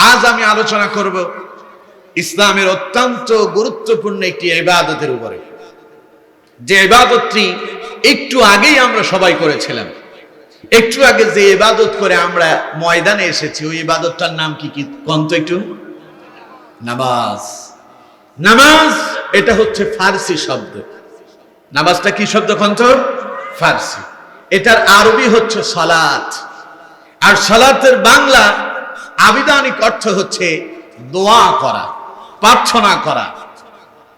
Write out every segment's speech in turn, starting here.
আজ আমি আলোচনা করব ইসলামের অত্যন্ত গুরুত্বপূর্ণ একটি ইবাদতের উপরে, যে ইবাদতটি একটু আগেই আমরা সবাই করেছিলাম। একটু আগে যে ইবাদত করে আমরা ময়দানে এসেছি, ওই ইবাদতটার নাম কি কি কোন তো একটু? নামাজ। নামাজ এটা হচ্ছে ফার্সি শব্দ। নামাজটা কি শব্দ কোন তো? ফার্সি। এটার আরবি হচ্ছে সালাত, আর সালাতের বাংলা আবিধানিক অর্থ হচ্ছে দোয়া করা, প্রার্থনা করা,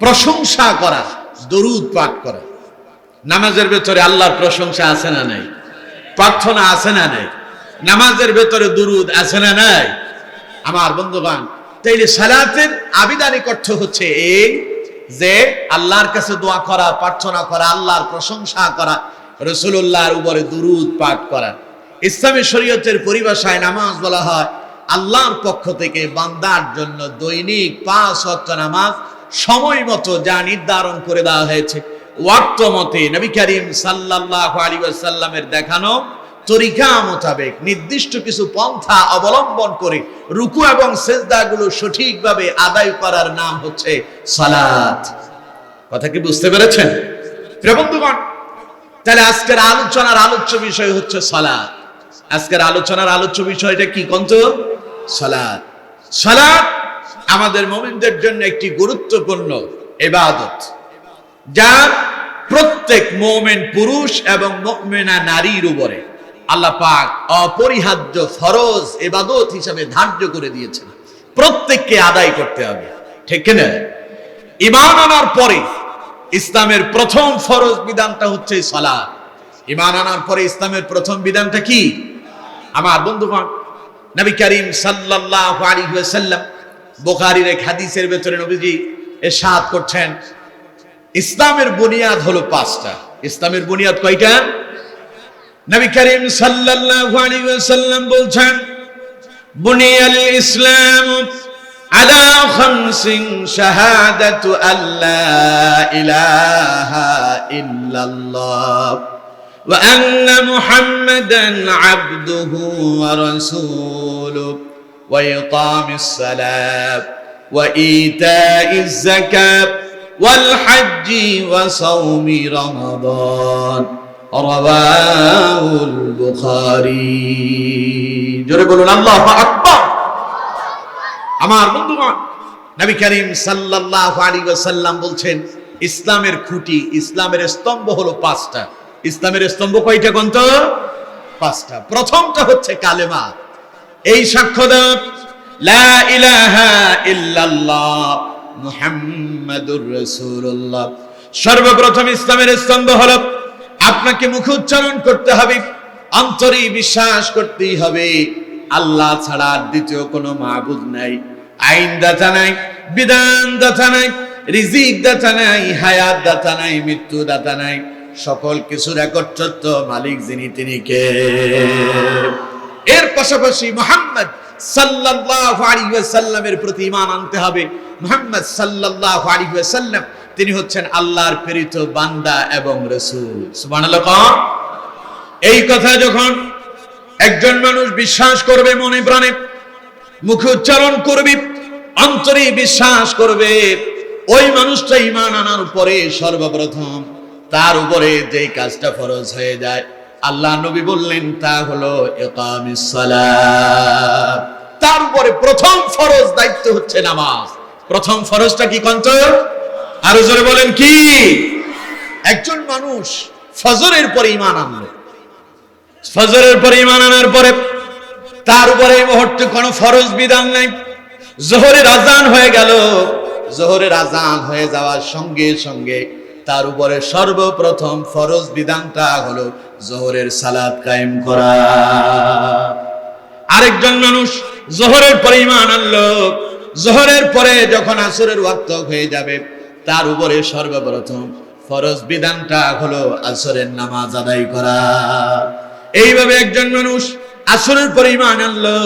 প্রশংসা করা, দরুদ পাঠ করা। নামাজের ভেতরে আল্লাহর প্রশংসা আছে না নাই? প্রার্থনা আছে না নাই? নামাজের ভেতরে দুরুদ আছে না নাই? আমার বন্ধুগণ, তাইলে সালাতের আবিধানিক অর্থ হচ্ছে এই যে আল্লাহর কাছে দোয়া করা, প্রার্থনা করা, আল্লাহর প্রশংসা করা, রাসূলুল্লাহর উপরে দুরুদ পাঠ করা। ইসলামী শরীয়তের পরিভাষায় নামাজ বলা হয় আল্লাহর পক্ষ থেকে বান্দার জন্য দৈনিক 5 ওয়াক্ত নামাজ সময় মতো যা নির্ধারণ করে দেওয়া হয়েছে, ওয়াক্ত মতে নবী করিম সাল্লাল্লাহু আলাইহি ওয়াসাল্লামের দেখানো তরিকা মোতাবেক নির্দিষ্ট কিছু পন্থা অবলম্বন করে রুকু এবং সিজদাগুলো সঠিকভাবে আদায় করার নাম হচ্ছে সালাত। কথা কি বুঝতে পেরেছেন প্রিয় বন্ধুগণ? তাহলে আজকের আলোচনার আলোচ্য বিষয় হচ্ছে সালাত। আজকের আলোচনার আলোচ্য বিষয়টা কি কোন তো? সালাত। সালাত আমাদের মুমিনদের জন্য একটি গুরুত্বপূর্ণ ইবাদত, যা প্রত্যেক মুমিন পুরুষ এবং মুমিনা নারীর উপরে আল্লাহ পাক অপরিহার্য ফরজ ইবাদত হিসেবে ধার্য করে দিয়েছেন। প্রত্যেককে আদায় করতে হবে, ঠিক কিনা? ঈমান আনার পরে ইসলামের প্রথম ফরজ বিধানটা হচ্ছে সালাত। ঈমান আনার পরে ইসলামের প্রথম বিধানটা কি? আমার বন্ধুগণ, নবী করিম সাল্লাল্লাহু আলাইহি ওয়াসাল্লাম বুখারীর এক হাদিসের ভেতরে নবীজি ইরশাদ করছেন, ইসলামের বুনিয়াদ হলো 5টা। ইসলামের বুনিয়াদ কয়টা? নবী করিম সাল্লাল্লাহু আলাইহি ওয়াসাল্লাম বলছেন, বুনিয়াল ইসলাম আলা খামসিন শাহাদাতু আল্লা ইলাহা ইল্লাল্লাহ ওয়া আন্না মুহাম্মাদান আবদুহু ওয়া রাসূলুহু ওয়া ইকামিস সালাত ওয়া ইতাইজ যাকাত ওয়াল হজ্জি ওয়া সাওমি রমাদান রাওয়াহুল বুখারী। জোরে বলুন আল্লাহু আকবার। আমার বন্ধুগণ, নবী করিম সাল্লাল্লাহু আলাইহি ওয়াসাল্লাম বলছেন, ইসলামের খুঁটি, ইসলামের স্তম্ভ হলো 5টা। ইসলামের স্তম্ভ কয়টা কোন তো? 5টা। প্রথমটা হচ্ছে কালেমা, এই সাক্ষ্য দাও লা ইলাহা ইল্লাল্লাহ মুহাম্মাদুর রাসূলুল্লাহ। সর্বপ্রথম ইসলামের স্তম্ভ হলো আপনাকে মুখে উচ্চারণ করতে হবে, অন্তরে বিশ্বাস করতেই হবে আল্লাহ ছাড়া দ্বিতীয় কোনো মাবুদ নাই, আইন দাতা নাই, বিধান দাতা নাই, রিজিক দাতা নাই, হায়াত দাতা নাই, মৃত্যু দাতা নাই, সকল কিছুর একচ্ছত্র মালিক যিনি, তিনি কে? এর পাশাপাশি মুহাম্মদ সাল্লাল্লাহু আলাইহি ওয়াসাল্লামের প্রতি ঈমান আনতে হবে। মুহাম্মদ সাল্লাল্লাহু আলাইহি ওয়াসাল্লাম তিনি হচ্ছেন আল্লাহর প্রেরিত বান্দা এবং রাসূল। সুবহানাল্লাহ। এই কথা যখন একজন মানুষ বিশ্বাস করবে, মনে প্রাণে, মুখে উচ্চারণ করবে, অন্তরে বিশ্বাস করবে, ওই মানুষটা ঈমান আনার পরে সর্বপ্রথম তার উপরে যে কাজটা ফরজ হয়ে যায়, আল্লাহ নবী বললেন তা হলো ইকামিস সালাত। তার উপরে প্রথম ফরজ দায়িত্ব হচ্ছে নামাজ। প্রথম ফরজটা কি কোন তো? আরো জোরে বলেন কি? একজন মানুষ ফজরের পরে ঈমান আনলো, ফজরের পরে ঈমান আনার পরে তার উপরে এই মুহূর্তে কোনো ফরজ বিধান নাই। যোহরের আজান হয়ে গেল, যোহরের আজান হয়ে যাওয়ার সঙ্গে সঙ্গে তার উপরে সর্বপ্রথম ফরজ বিধানটা হলো যোহরের সালাত কায়েম করা। আরেকজন মানুষ যোহরের পরে ঈমান আনলো, যোহরের পরে যখন আসরের ওয়াক্ত হয়ে যাবে, তার উপরে সর্বপ্রথম ফরজ বিধানটা হলো আসরের নামাজ আদায় করা। এইভাবে একজন মানুষ আসরের পরে ঈমান আনলো,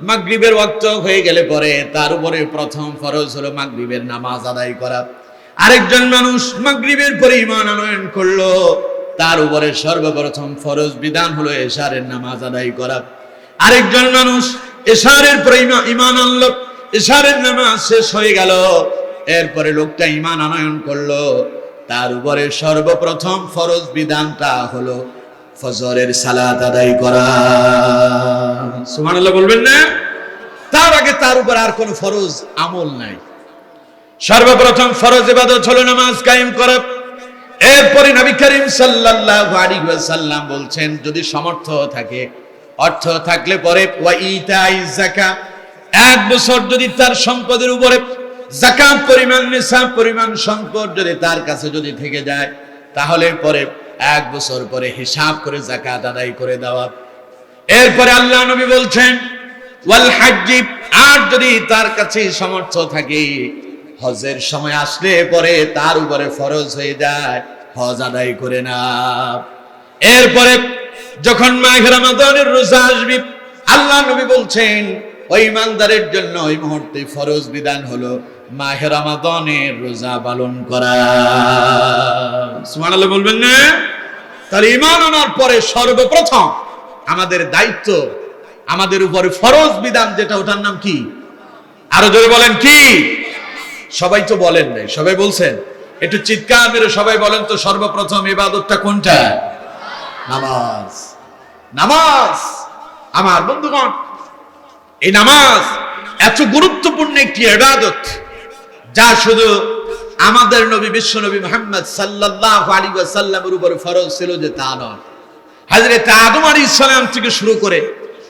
মাগরিবের ওয়াক্ত হয়ে গেলে পরে তার উপরে প্রথম ফরজ হলো মাগরিবের নামাজ আদায় করা। আরেকজন মানুষ মাগরিবের পরে ঈমান আনয়ন করলো, তার উপরে সর্বপ্রথম ফরজ বিধান হলো এশারের নামাজ আদায় করা। আরেকজন মানুষ এশারের পরে ঈমান আনলো, এশারের নামাজ শেষ হয়ে গেল, এরপরে লোকটা ঈমান আনয়ন করলো, তার উপরে সর্বপ্রথম ফরজ বিধানটা হলো ফজরের সালাত আদায় করা। সুবহানাল্লাহ বলবেন না? তার আগে তার উপর আর কোনো ফরজ আমল নাই। সর্বপ্রথম ফরজ ইবাদত হলো নামাজ কায়েম করা। এরপরে নবী করিম সাল্লাল্লাহু আলাইহি ওয়াসাল্লাম বলছেন, যদি সামর্থ্য থাকে, অর্থ থাকলে পরে ওয়া ইতাইজ যাকাত, এক বছর যদি তার সম্পদের উপরে যাকাত পরিমাণ, নিসাব পরিমাণ সম্পদ যদি তার কাছে যদি থেকে যায়, তাহলে পরে এক বছর পরে হিসাব করে যাকাত আদায় করে দেওয়া। এরপরে আল্লাহ নবী বলছেন ওয়াল হাজ্জি, আর যদি তার কাছে সামর্থ্য থাকে, হজের সময় আসলে পরে তার উপরে ফরজ হয়ে যায়, হজ আদায় করে না। এরপরে যখন মাহে রমাদানের রোজা আসবে, আল্লাহ নবী বলছেন ওই ইমানদারের জন্য ওই মুহূর্তে ফরজ বিধান হলো মাহে রমাদানের রোজা পালন করা। সুবহানাল্লাহ বলবেন না? তাহলে ঈমান আনার পরে সর্বপ্রথম আমাদের দায়িত্ব, আমাদের উপরে ফরজ বিধান যেটা, ওটার নাম কি? আরো জোরে বলেন কি? সবাই তো বলেন নাই, সবাই বলছেন? একটু চিৎকার মেরে সবাই বলেন তো, সর্বপ্রথম ইবাদতটা কোনটা? নামাজ। নামাজ আমার বন্ধুগণ, এই নামাজ এত গুরুত্বপূর্ণ একটি ইবাদত, যা শুধু আমাদের নবী বিশ্ব নবী মুহাম্মদ সাল্লাল্লাহু আলাইহি ওয়াসাল্লামের উপর ফরজ ছিল যে তা নয়। হযরত আদম আলাইহিস সালাম থেকে শুরু করে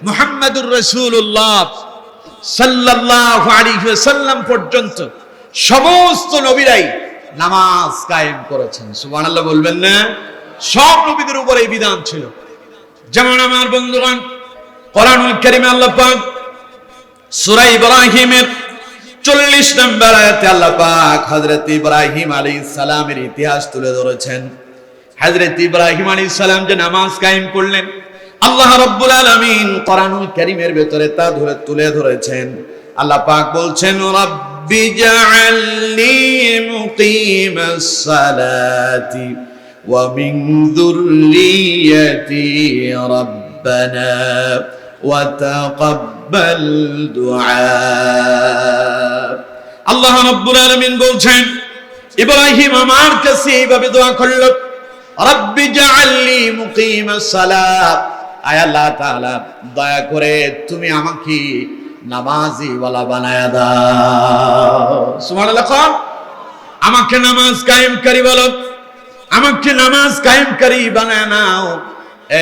মুহাম্মদুর রাসূলুল্লাহ সাল্লাল্লাহু আলাইহি ওয়াসাল্লাম পর্যন্ত সমস্ত নবীরাই নামাজ কায়েম করেছেন। সুবহানাল্লাহ বলবেন না? সব নবীদের উপর এই বিধান ছিল। যেমন আমার বন্ধুগণ, কোরআনুল কারীমে আল্লাহ পাক সূরা ইব্রাহিমের 40 নম্বর আয়াতে আল্লাহ পাক হযরত ইব্রাহিম আলাইহিস সালামের ইতিহাস তুলে ধরেছেন। হযরত ইব্রাহিম আলাইহিস সালাম যে নামাজ কায়েম করলেন, আল্লাহ রাব্বুল আলামিন কোরআনুল কারীমের ভিতরে তা তুলে ধরেছেন। আল্লাহ পাক বলছেন, রাব্বি জাআলনি মুকিমাস সালাতি ওয়া মিন যুররিয়্যাতি রাব্বানা ওয়া তাকাব্বাল দুআ। আল্লাহ রাব্বুল আলামিন বলছেন, ইব্রাহিম আমার কাছে এইভাবে দোয়া করল, রাব্বি জাআলনি মুকিমাস সালাত, আয় আল্লাহ তাআলা দয়া করে তুমি আমাকে নামাজি ওয়ালা বানায়া দাও। সুবহানাল্লাহ। আমাকে নামাজ কায়েমকারী বলো, আমাকে নামাজ কায়েমকারী বানায় নাও।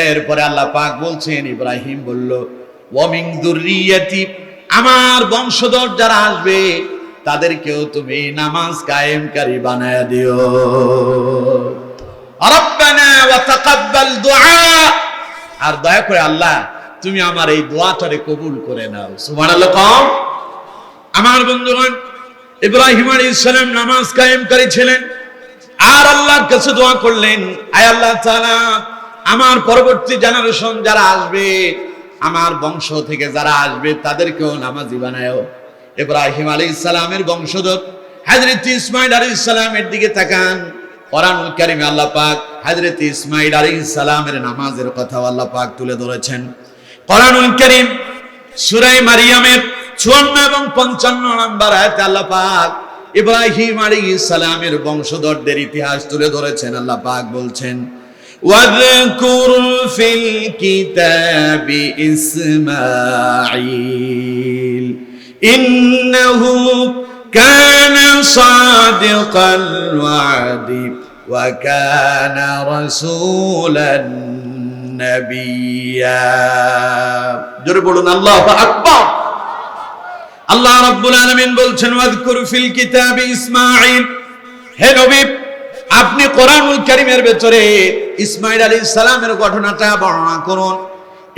এরপরে আল্লাহ পাক বলছেন, ইব্রাহিম বলল, ওয়া মিন যুররিয়্যাতি, আমার বংশধর যারা আসবে তাদেরকেও তুমি নামাজ কায়েমকারী বানায়া দিও। রাব্বানা ওয়া তাকাব্বাল দুআ, আর দয়া করে আল্লাহ তুমি আমার এই দোয়াটারে কবুল করে নাও। সুবহানাল্লাহ। আমার বন্ধুগণ, ইব্রাহিম আলাইহিস সালাম নামাজ কায়েমকারী ছিলেন, আর আল্লাহর কাছে দোয়া করলেন, আয় আল্লাহ তাআলা আমার পরবর্তী জেনারেশন যারা আসবে, আমার বংশ থেকে যারা আসবে তাদেরকেও নামাজি বানাও। ইব্রাহিম আলাইহিস সালামের বংশধর হযরত ইসমাঈল আলাইহিস সালামের দিকে তাকান। কোরআনুল কারীমে আল্লাহ পাক হযরত ইসমাঈল আলাইহিস সালামের নামাজের কথা আল্লাহ পাক তুলে ধরেছেন। কোরআনুল কারীম সূরা মারিয়ামের 54 এবং 55 নম্বর আয়াতে আল্লাহ পাক ইব্রাহিম আলাইহিস সালামের বংশধরদের ইতিহাস তুলে ধরেছেন। আল্লাহ পাক বলছেন, ওয়াযকুর ফিল কিতাবি ইসমাঈল ইন্নাহু কানা সাদিকাল ওয়াদি ওয়া কানা রাসূলান নাবিয়্যা। জোরে বলুন আল্লাহু আকবার। আল্লাহ রাব্বুল আলামিন বলছেন, ওয়াযকুর ফিল কিতাবি ইসমাঈল, হে নবী আপনি কোরআনুল কারীমের ভিতরে ইসমাঈল আলাইহিস সালামের ঘটনাটা বর্ণনা করুন।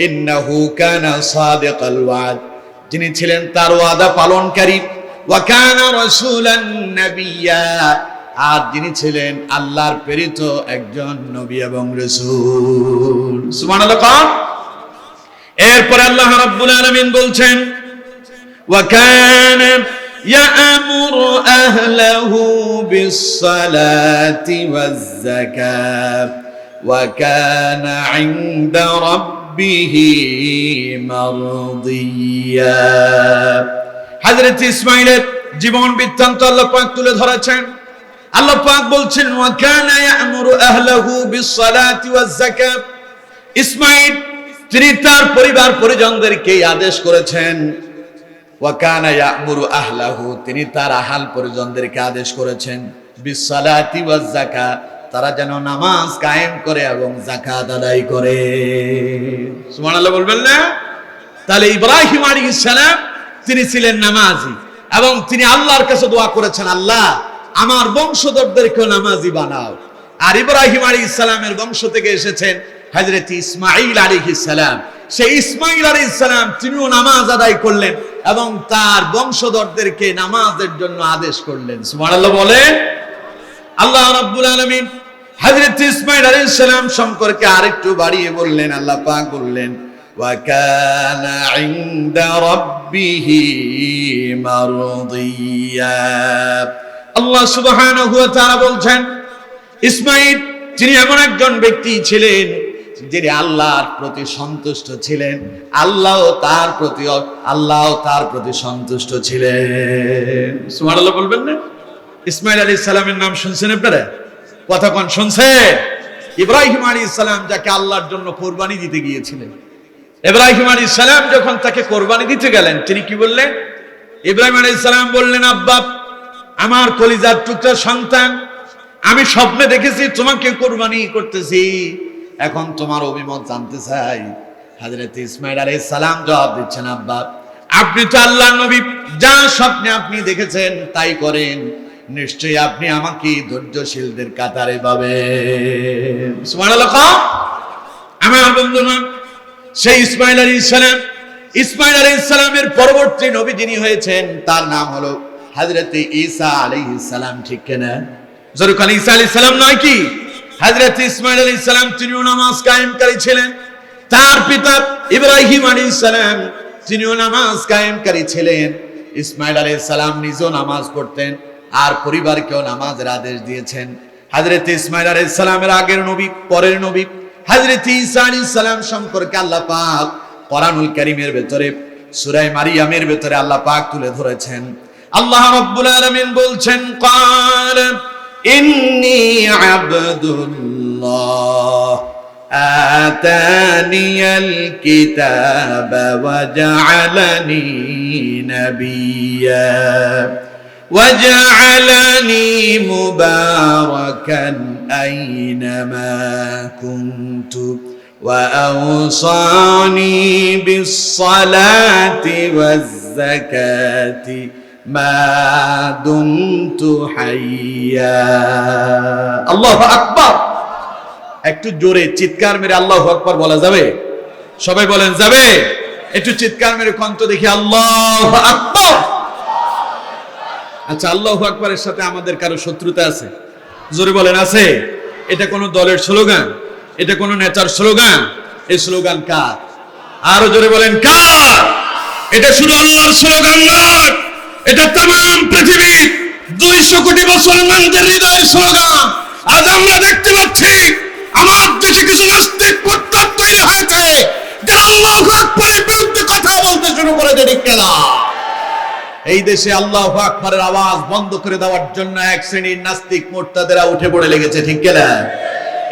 ইন্নাহু কানা সাদিকাল ওয়াদ, যিনি ছিলেন তার ওয়াদা পালনকারী, ওয়া কানা রাসূলান নাবিয়্যা, আর যিনি ছিলেন আল্লাহর প্রেরিত একজন নবী এবং রাসূল। সুবহানাল্লাহ। এরপর আল্লাহ রাব্বুল আলামিন বলছেন, ওয়া কানা ইয়া'মুরু আহলাহু বিস-সালাতি ওয়াজ-যাকাত ওয়া কানা 'ইনদা রাব্বিহি মারদিয়া। হযরত ইসমাঈলের জীবন বৃত্তান্ত আল্লাহ পাক তুলে ধরেছেন। আল্লাহ পাক বলছেন, ওয়া কানা ইয়া'মুরু আহলাহু বিস-সালাতি ওয়াজ-যাকাত। ইসমাঈল তিনি তার পরিবার পরিজনদেরকে আদেশ করেছেন, ওয়া কানা ইয়া'মুরু আহলাহু, তিনি তার আহাল পরিজনদেরকে আদেশ করেছেন, বিস-সালাতি ওয়াজ-যাকাত, তারা যেন নামাজ কায়েম করে এবং যাকাত আদায় করে। সুবহানাল্লাহ বলবেন না? তাহলে ইব্রাহিম আলাইহিস সালাম তিনি ছিলেন নামাজি এবং তিনি আল্লাহর কাছে দোয়া করেছেন, আল্লাহ আমার বংশধরদেরকেও নামাজি বানাও। আর ইব্রাহিম আলাইহিস সালামের বংশ থেকে এসেছেন হযরত ইসমাঈল আলাইহিস সালাম। সেই ইসমাঈল আলাইহিস সালাম তিনিও নামাজ আদায় করলেন এবং তার বংশধরদেরকে নামাজের জন্য আদেশ করলেন। সুবহানাল্লাহ বলেন। আল্লাহ রাব্বুল আলামিন হযরত ইসমাঈল আলাইহিস সালাম সম্পর্কে আরেকটু বাড়িয়ে বললেন, আল্লাহ পাক বললেন, ওয়া কানা ইনদা রাব্বিহি মারদিয়া। আল্লাহ সুবহানাহু ওয়া তাআলা বলছেন, ইসমাঈল যিনি এমন একজন ব্যক্তি ছিলেন যিনি আল্লাহর প্রতি সন্তুষ্ট ছিলেন, আল্লাহও তার প্রতি সন্তুষ্ট ছিলেন। সুবহানাল্লাহ বলবেন না? ইসমাঈল আলাইহিস সালামের নাম শুনছেন আপনারা? কতক্ষণ শুনছেন? ইব্রাহিম আলাইহিস সালাম যাকে আল্লাহর জন্য কোরবানি দিতে গিয়েছিলেন, ইব্রাহিম আলাইহিস সালাম যখন তাকে কোরবানি দিতে গেলেন, তিনি কি বললেন? ইব্রাহিম আলাইহিস সালাম বললেন, আব্বা আমার কলিজার টুকরা সন্তান, আমি স্বপ্নে দেখেছি তোমাকে কোরবানি করতেছি, এখন তোমার অভিমত জানতে চাই। হযরত ইসমাঈল আলাইহিস সালাম জবাব দিচ্ছেন, আব্বা আপনি তো আল্লাহর নবী, যা স্বপ্নে আপনি দেখেছেন তাই করেন, নিশ্চয়ই আপনি আমাকে ধৈর্যশীলদের কাতারে পাবেন। সুবহানাল্লাহ। আমার বন্ধুগণ, সেই ইসমাঈল আলাইহিস সালামের পরবর্তী নবী যিনি হয়েছেন তার নাম হলো হযরত ঈসা আলাইহিস সালাম, ঠিক কিনা? যখন ঈসা আলাইহিস সালাম নয় কি, হযরত ইসমাঈল আলাইহিস সালাম তিনিও নামাজ কায়েমকারী ছিলেন। তার পিতা ইব্রাহিম আলাইহিস সালাম তিনিও নামাজ কায়েমকারী ছিলেন। ইসমাঈল আলাইহিস সালাম নিজেও নামাজ পড়তেন আর পরিবারকেও নামাজের আদেশ দিয়েছেন। হযরত ইসমাঈল আলাইহিস সালামের আগের নবী, পরের নবী হযরত ঈসা আলাইহিস সালাম সম্পর্কে আল্লাহ পাক কোরআনুল কারীমের ভিতরে সূরা মারিয়ামের ভিতরে আল্লাহ পাক তুলে ধরেছেন। আল্লাহ রাব্বুল আলামিন বলছেন, ক্বাল ইন্নী আবদুল্লাহ আতানিয়াল কিতাবা ওয়া জাআলানি নাবিয়্যা وجعلني مباركا أينما كنت وأوصاني بالصلاة والزكاة ما دمت حيا الله أكبر। একটু জোরে চিৎকার মেরে আল্লাহু আকবার বলা যাবে? সবাই বলেন যাবে? একটু চিৎকার মেরে কণ্ঠ দেখি আল্লাহু আকবার। আচ্ছা, আল্লাহু আকবারের সাথে আমাদের কারো শত্রুতা আছে? জোরে বলেন আছে? এটা কোন দলের স্লোগান? এটা কোন নেতার স্লোগান? এই স্লোগান কার? আরো জোরে বলেন কার? এটা শুধু আল্লাহর স্লোগান নয়, এটা तमाम পৃথিবীর 200 কোটি মুসলমানদের হৃদয়ের স্লোগান। আজ আমরা দেখতে পাচ্ছি আমার দেশে কিছু নাস্তিক মুরতাদ তৈরি হয়েছে যারা আল্লাহু আকবারের বিরুদ্ধে কথা বলতে শুরু করেছে, ঠিক কিনা? এই দেশে আল্লাহু আকবারের আওয়াজ বন্ধ করে দেওয়ার জন্য এক শ্রেণীর নাস্তিক মুরতাদেরা উঠে পড়ে লেগেছে, ঠিক কিনা?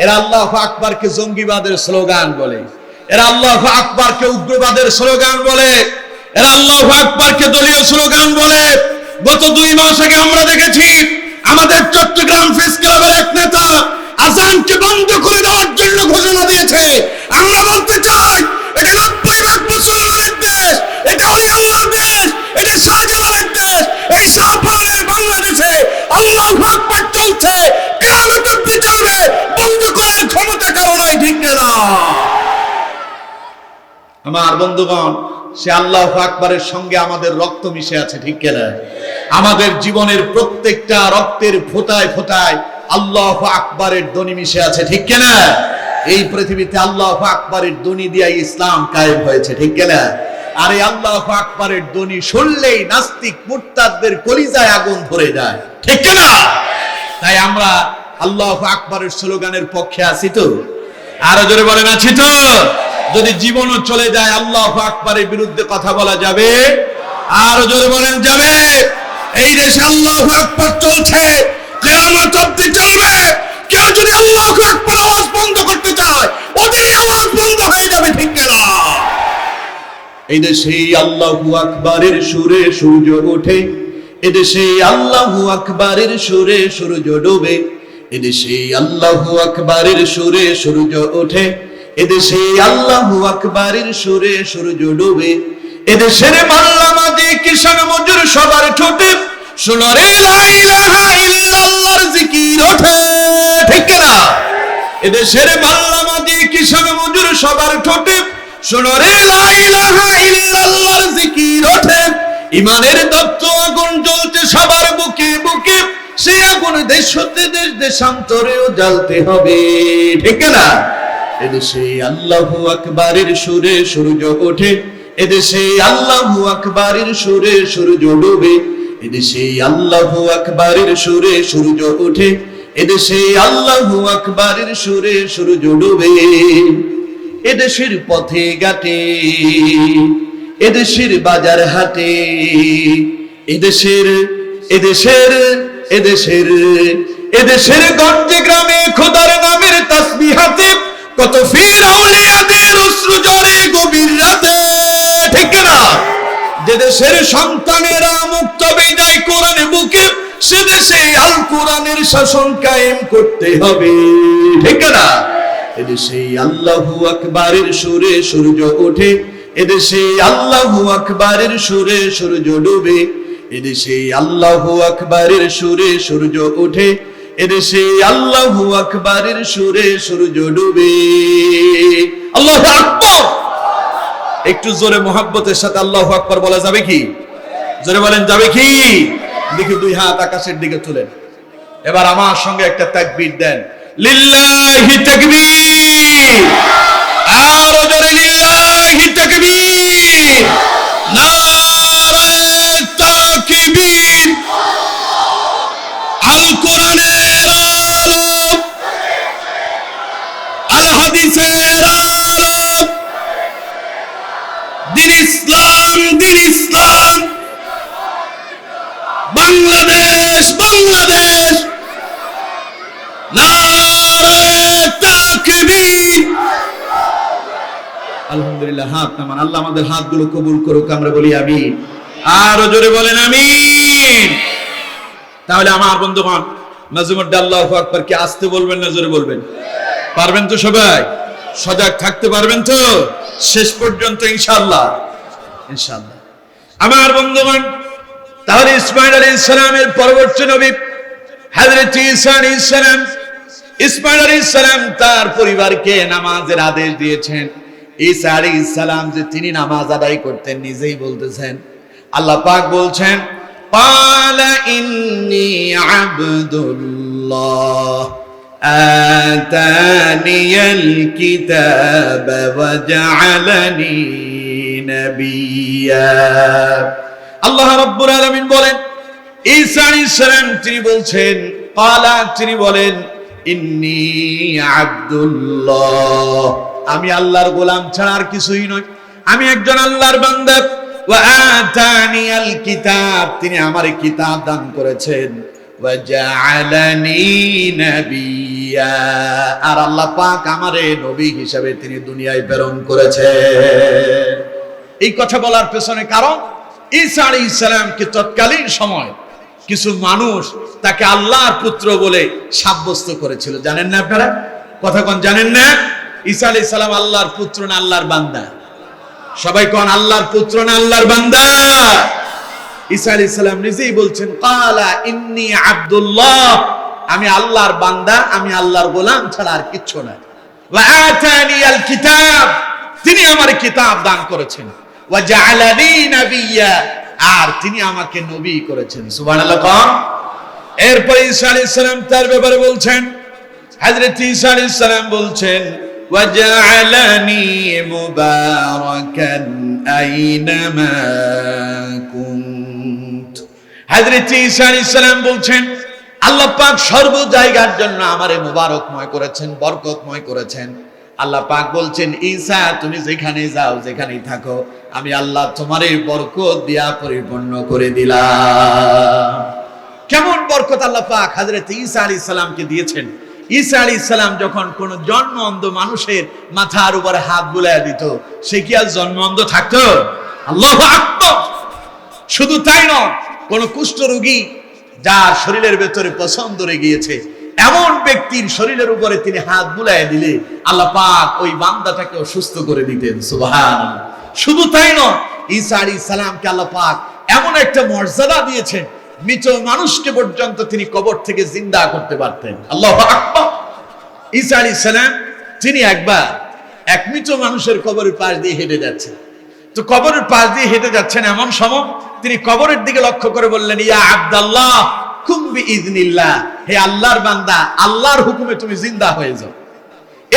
এরা আল্লাহু আকবারকে জঙ্গিবাদের স্লোগান বলে, এরা আল্লাহু আকবারকে উগ্রবাদের স্লোগান বলে, এরা আল্লাহু আকবারকে দলীয় স্লোগান বলে। গত 2 মাস আগে আমরা দেখেছি আমাদের চট্টগ্রাম প্রেস ক্লাবের এক নেতা আযানকে বন্ধ করে দেওয়ার জন্য ঘোষণা দিয়েছে। আমরা বলতে চাই, এটা 90% মুসলমানের দেশ, এটা ওলি আল্লাহর দেশ, এটা শাহজালালের দেশ। এই শাহজালালের বাংলাদেশে আল্লাহু আকবার চলছে, কিয়ামত অবধি চলবে, বন্ধ করার ক্ষমতা কারো নাই, ঠিক না? আমার বন্ধুগণ, সে আল্লাহু আকবারের সঙ্গে আমাদের রক্ত মিশে আছে, ঠিক কিনা? আমাদের জীবনের প্রত্যেকটা রক্তের ফোঁটায় ফোঁটায় আল্লাহু আকবারের ধ্বনি মিশে আছে, ঠিক কিনা? এই পৃথিবীতে আল্লাহু আকবারের ধ্বনি দিয়ে ইসলাম কায়েম হয়েছে, ঠিক কিনা? আর এই আল্লাহু আকবারের ধ্বনি শুনলেই নাস্তিক মুরতাদদের কলিজায় আগুন ধরে যায়, ঠিক কিনা? তাই আমরা আল্লাহু আকবারের স্লোগানের পক্ষে আছি তো? আরো জোরে বলেন আছি তো? যদি জীবনও চলে যায় আল্লাহু আকবারের বিরুদ্ধে কথা বলা যাবে? আর জোরে বলেন যাবে? এই দেশে আল্লাহু আকবার চলছে, কিয়ামত অবধি চলবে। কেউ যদি আল্লাহু আকবার আওয়াজ বন্ধ করতে চায়, ওদের আওয়াজ বন্ধ হয়ে যাবে, ঠিক না? এই দেশে আল্লাহু আকবারের সুরে সূর্য ওঠে, এদেশে আল্লাহু আকবারের সুরে সূর্য ডোবে। এদেশে আল্লাহু আকবারের সুরে সূর্য ওঠে, এদেশে আল্লাহু আকবারের সুরে সূর্য ডোবে। এদেশের মাল্লা মাঝি কিষান মজুর সবার ঠোঁটে শোনো রে লা ইলাহা ইল্লাল্লাহর জিকির ওঠে, ঠিক না? এদেশের মাল্লা মাঝি কিষান মজুর সবার ঠোঁটে শোনো রে লা ইলাহা ইল্লাল্লাহর জিকির ওঠে। ইমানের দপ্ত আগুন জ্বলছে সবার বুকে বুকে, সে আগুন দেশ হতে দেশ দেশান্তরেও জ্বালতে হবে, ঠিক না? এদেশে আল্লাহু আকবারের সুরে সূর্য ওঠে, এদেশে আল্লাহু আকবারের সুরে সূর্য ডোবে। এদেশে আল্লাহু আকবারের সুরে সূর্য ওঠে, এদেশে আল্লাহু আকবারের সুরে সূর্য ডোবে। এদেশের পথে ঘাটে, এদেশের বাজার হাটে, এদেশের এদেশের এদেশের এদেশের গঞ্জে গ্রামে খোদার নামের তাসবিহাতে কত ফির আউলিয়াদের অশ্রু ঝরে গভীর রাতে, ঠিক না? যে দেশের সন্তানেরা মুক্ত বিদায় কোরআন বুকে, সে দেশে আল কোরআনের শাসন কায়েম করতে হবে, ঠিক না? এদেশে আল্লাহু আকবারের সুরে সূর্য ওঠে, এদেশে আল্লাহু আকবারের সুরে সূর্য ডুবে। এদেশে আল্লাহু আকবারের সুরে সূর্য ওঠে, এদেশে আল্লাহু আকবারের সুরে সূর্য ডুবে। আল্লাহু আকবার। একটু জোরে মোহাব্বতের সাথে আল্লাহু আকবার বলা যাবে কি? জোরে বলেন যাবে কি? দেখি দুই হাত আকাশের দিকে তুলেন, এবার আমার সঙ্গে একটা তাকবীর দেন, লিল্লাহি তাকবীর। আর জোরে লিল্লাহি তাকবীর, নারে তাকবীর। আল কোরআনের আলো, আল হাদিসের আলো, দিন ইসলাম, দিন ইসলাম। বাংলাদেশ, বাংলাদেশ, নারে তাকবীর। আলহামদুলিল্লাহ, হাত নামান। আল্লাহ আমাদের হাতগুলো কবুল করুক, আমরা বলি আমিন। আর জোরে বলেন আমিন। তাহলে আমার বন্ধুগণ, নাজিমুদ্দিন আল্লাহু আকবার কি আসতে বলবেন না জোরে বলবেন? পারবেন তো সবাই? সজাগ থাকতে পারবেন তো শেষ পর্যন্ত ইনশাআল্লাহ? ইনশাআল্লাহ। আমার বন্ধুগণ, তাহলে ইসমাঈল আলাইহিস সালামের পরবর্তী নবী হযরত ঈসা আলাইহিস সালাম, ইসমাঈল আলাইহিস সালাম তার পরিবারকে নামাজের আদেশ দিয়েছেন। ঈসা আলাইহিস সালাম যে তিনি নামাজ আদায় করতেন নিজেই বলতেছেন। আল্লাহ পাক বলছেন, ক্বালা ইন্নী আবদুল্লাহ আতানিয়াল কিতাবা ওয়া জাআলানি নাবিয়্যা। আল্লাহ রাব্বুল আলামিন বলেন, ঈসা আলাইহিস সালাম তিনি বলছেন, ক্বালা তিনি বলেন, ইন্নী আবদুল্লাহ, আমি আল্লাহর গোলাম ছাড়া আর কিছুই নয়, আমি একজন আল্লাহর বান্দা। ওয়া আতানিয়াল কিতাব, তিনি আমারে কিতাব দান করেছেন। ওয়া জাআলানি নাবিয়্যা, আর আল্লাহ পাক আমারে নবী হিসেবে তিনি দুনিয়ায় প্রেরণ করেছেন। এই কথা বলার পেছনে কারণ, ঈসা আলাইহিস সালামকে তৎকালীন সময় কিছু মানুষ তাকে আল্লাহর পুত্র বলে সাব্যস্ত করেছিল। জানেন না আপনারা? কথা কোন জানেন না? ঈসা আলাইহিস সালাম আল্লাহর পুত্র না আল্লাহর বান্দা? সবাই কোন আল্লাহর পুত্র না আল্লাহর বান্দা? ঈসা আলাইহিস সালাম নিজেই বলছেন, ক্বালা ইন্নী আব্দুল্লাহ, আমি আল্লাহর বান্দা, আমি আল্লাহর গোলাম ছাড়া আর কিচ্ছু না। ওয়া আতানিয়াল কিতাব, তিনি আমার কিতাব দান করেছেন। ওয়া জাআলানি নাবিয়্যা, আর তিনি আমাকে নবী করেছেন। সুবহানাল্লাহ। এরপর ঈসা আলাইহিস সালাম তার ব্যাপারে বলছেন, হযরত ঈসা আলাইহিস সালাম বলছেন, ওয়া জাআলানি মুবারাকান আইনামা কুনত। হযরত ঈসা আলাইহিস সালাম বলছেন, আল্লাহ পাক সর্ব জায়গার জন্য আমারে মুবারকময় করেছেন, বরকতময় করেছেন। আল্লাহ পাক বলছেন, ঈসা তুমি যেখানে যাও, যেখানেই থাকো, আমি আল্লাহ তোমার এই বরকত দিয়া পরিপূর্ণ করে দিলাম। কেমন বরকত আল্লাহ পাক হযরত ঈসা আলাইহিস সালামকে দিয়েছেন। ঈসা আলাইহিস সালাম যখন কোন জন্ম অন্ধ মানুষের মাথার উপরে হাত বুলাইয়া দিত, সে কি আর জন্ম অন্ধ থাকতো? আল্লাহু আকবার। শুধু তাই নয়, কোন কুষ্ঠরোগী যার শরীরের ভেতরে পশম ধরে গিয়েছে, এমন ব্যক্তির শরীরের উপরে তিনি হাত বুলাইয়া দিলে আল্লাহ পাক ওই বান্দাটাকে সুস্থ করে দিতেন। সুবহানাল্লাহ। শুধু তাই নয়, ঈসা আলাইহিস সালামকে আল্লাহ পাক এমন একটা মর্যাদা দিয়েছেন, মৃত মানুষকে পর্যন্ত তিনি কবর থেকে জিন্দা করতে পারতেন। আল্লাহু আকবার। ঈসা আলাইহিস সালাম তিনি একবার এক মৃত মানুষের কবরের পাশ দিয়ে হেঁটে যাচ্ছেন। তো কবরের পাশ দিয়ে হেঁটে যাচ্ছেন, এমন সময় তিনি কবরের দিকে লক্ষ্য করে বললেন, ইয়া আব্দাল্লাহ কুম বিইذনিল্লাহ, হে আল্লাহর বান্দা, আল্লাহর হুকুমে তুমি জিন্দা হয়ে যাও।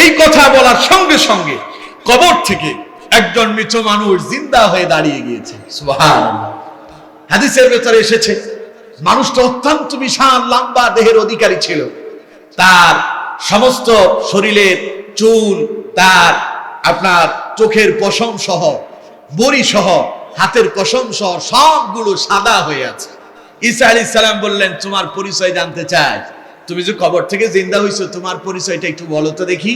এই কথা বলার সঙ্গে সঙ্গে কবর থেকে একজন মৃত মানুষ জিন্দা হয়ে দাঁড়িয়ে গিয়েছে। সুবহানাল্লাহ। হাদিসের ভেতরে এসেছে, মানুষটা অত্যন্ত বিশাল লম্বা দেহের অধিকারী ছিল। তার সমস্ত শরীরের চুল, তার আপনার চোখের পশম সহ, বড়ি সহ, হাতের পশম সহ সবগুলো সাদা হয়ে আছে। ঈসা আলাইহিস সালাম বললেন, তোমার পরিচয় জানতে চাই, তুমি যে কবর থেকে জিন্দা হইছো, তোমার পরিচয়টা একটু বলো তো দেখি।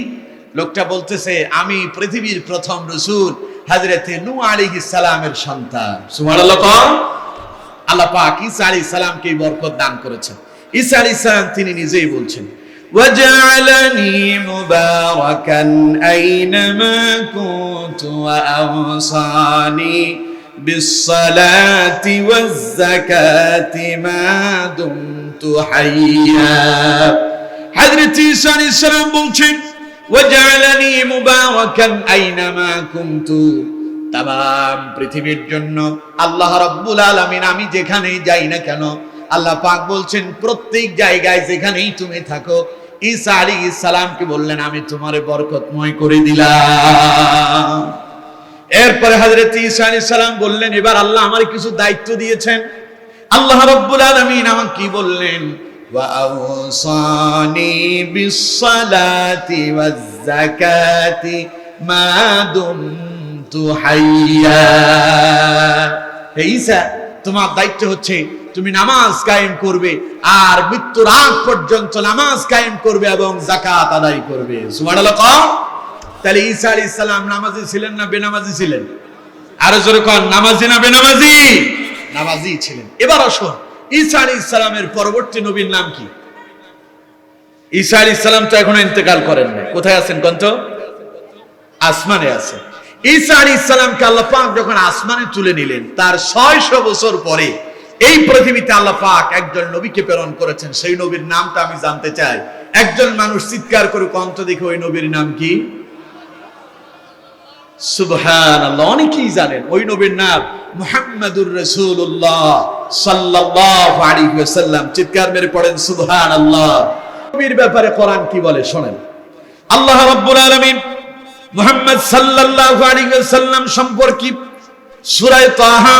লোকটা বলতেছে, আমি পৃথিবীর প্রথম রাসূল হযরত নূহ আলাইহিস সালামের সন্তান। সুবহানাল্লাহ। আল্লাহ পাক ঈসা আলাইহিস সালামকে এই বরকত দান করেছেন। ঈসা আলাইহিস সালাম তিনি নিজেই বলছেন, ওয়াজআলানি মুবারাকান আইনামা কুনতু ওয়া আওসানি বিসসালাতি ওয়াজ যাকাতি মা দুমতু হাইয়া। হযরত ঈসা আলাইহিস সালাম বলছেন, ওয়াজআলানি মুবারাকান আইনামা কুনতু, তাম পৃথিবীর জন্য আল্লাহ রাব্বুল আলামিন আমি যেখানেই যাই না কেন, আল্লাহ পাক বলছেন প্রত্যেক জায়গায় যেখানেই তুমি থাকো, ঈসা আলাইহিস সালামকে বললেন আমি তোমারে বরকতময় করে দিলাম। এরপরে হযরত ঈসা আলাইহিস সালাম বললেন, এবার আল্লাহ আমারে কিছু দায়িত্ব দিয়েছেন। আল্লাহ রাব্বুল আলামিন আমাকে কি বললেন, ওয়া আওসানি বিসসালাতি ওয়াজ যাকাতি মা দুমতু হাইয়া। হে ঈসা, তোমার দায়িত্ব হচ্ছে তুমি নামাজ কায়েম করবে, আর মৃত্যুর আগ পর্যন্ত নামাজ কায়েম করবে এবং যাকাত আদায় করবে। সুবহানাল্লাহ। তাহলে ঈসা আলাইহিস সালাম নামাজি ছিলেন না বেনামাজি ছিলেন? আরো জোরে কোন, নামাজি না বেনামাজি? নামাজি ছিলেন। এবার আসুন, ঈসা আলাইহিস সালামের পরবর্তী নবীর নাম কি? ঈসা আলাইহিস সালাম তো এখনো ইন্তেকাল করেন না। কোথায় আছেন কোন তো? আসমানে আছেন। ঈসা আলাইহিস সালামকে আল্লাহ পাক যখন আসমানে তুলে নিলেন, তার 600 বছর পরে এই পৃথিবীতে আল্লাহ পাক একজন নবীকে প্রেরণ করেছেন। সেই নবীর নামটা আমি জানতে চাই। একজন মানুষ চিৎকার করে কন্ত দেখে ওই নবীর নাম কি? সুবহানাল্লাহ। অনেকেই জানেন ওই নবীর নাম মুহাম্মাদুর রাসূলুল্লাহ সাল্লাল্লাহু আলাইহি ওয়াসাল্লাম। চিৎকার মেরে পড়েন সুবহানাল্লাহ। নবীর ব্যাপারে কোরআন কি বলে শোনেন। আল্লাহ রাব্বুল আলামিন মুহাম্মদ সাল্লাল্লাহু আলাইহি ওয়াসাল্লাম সম্পর্কে সূরা তাহা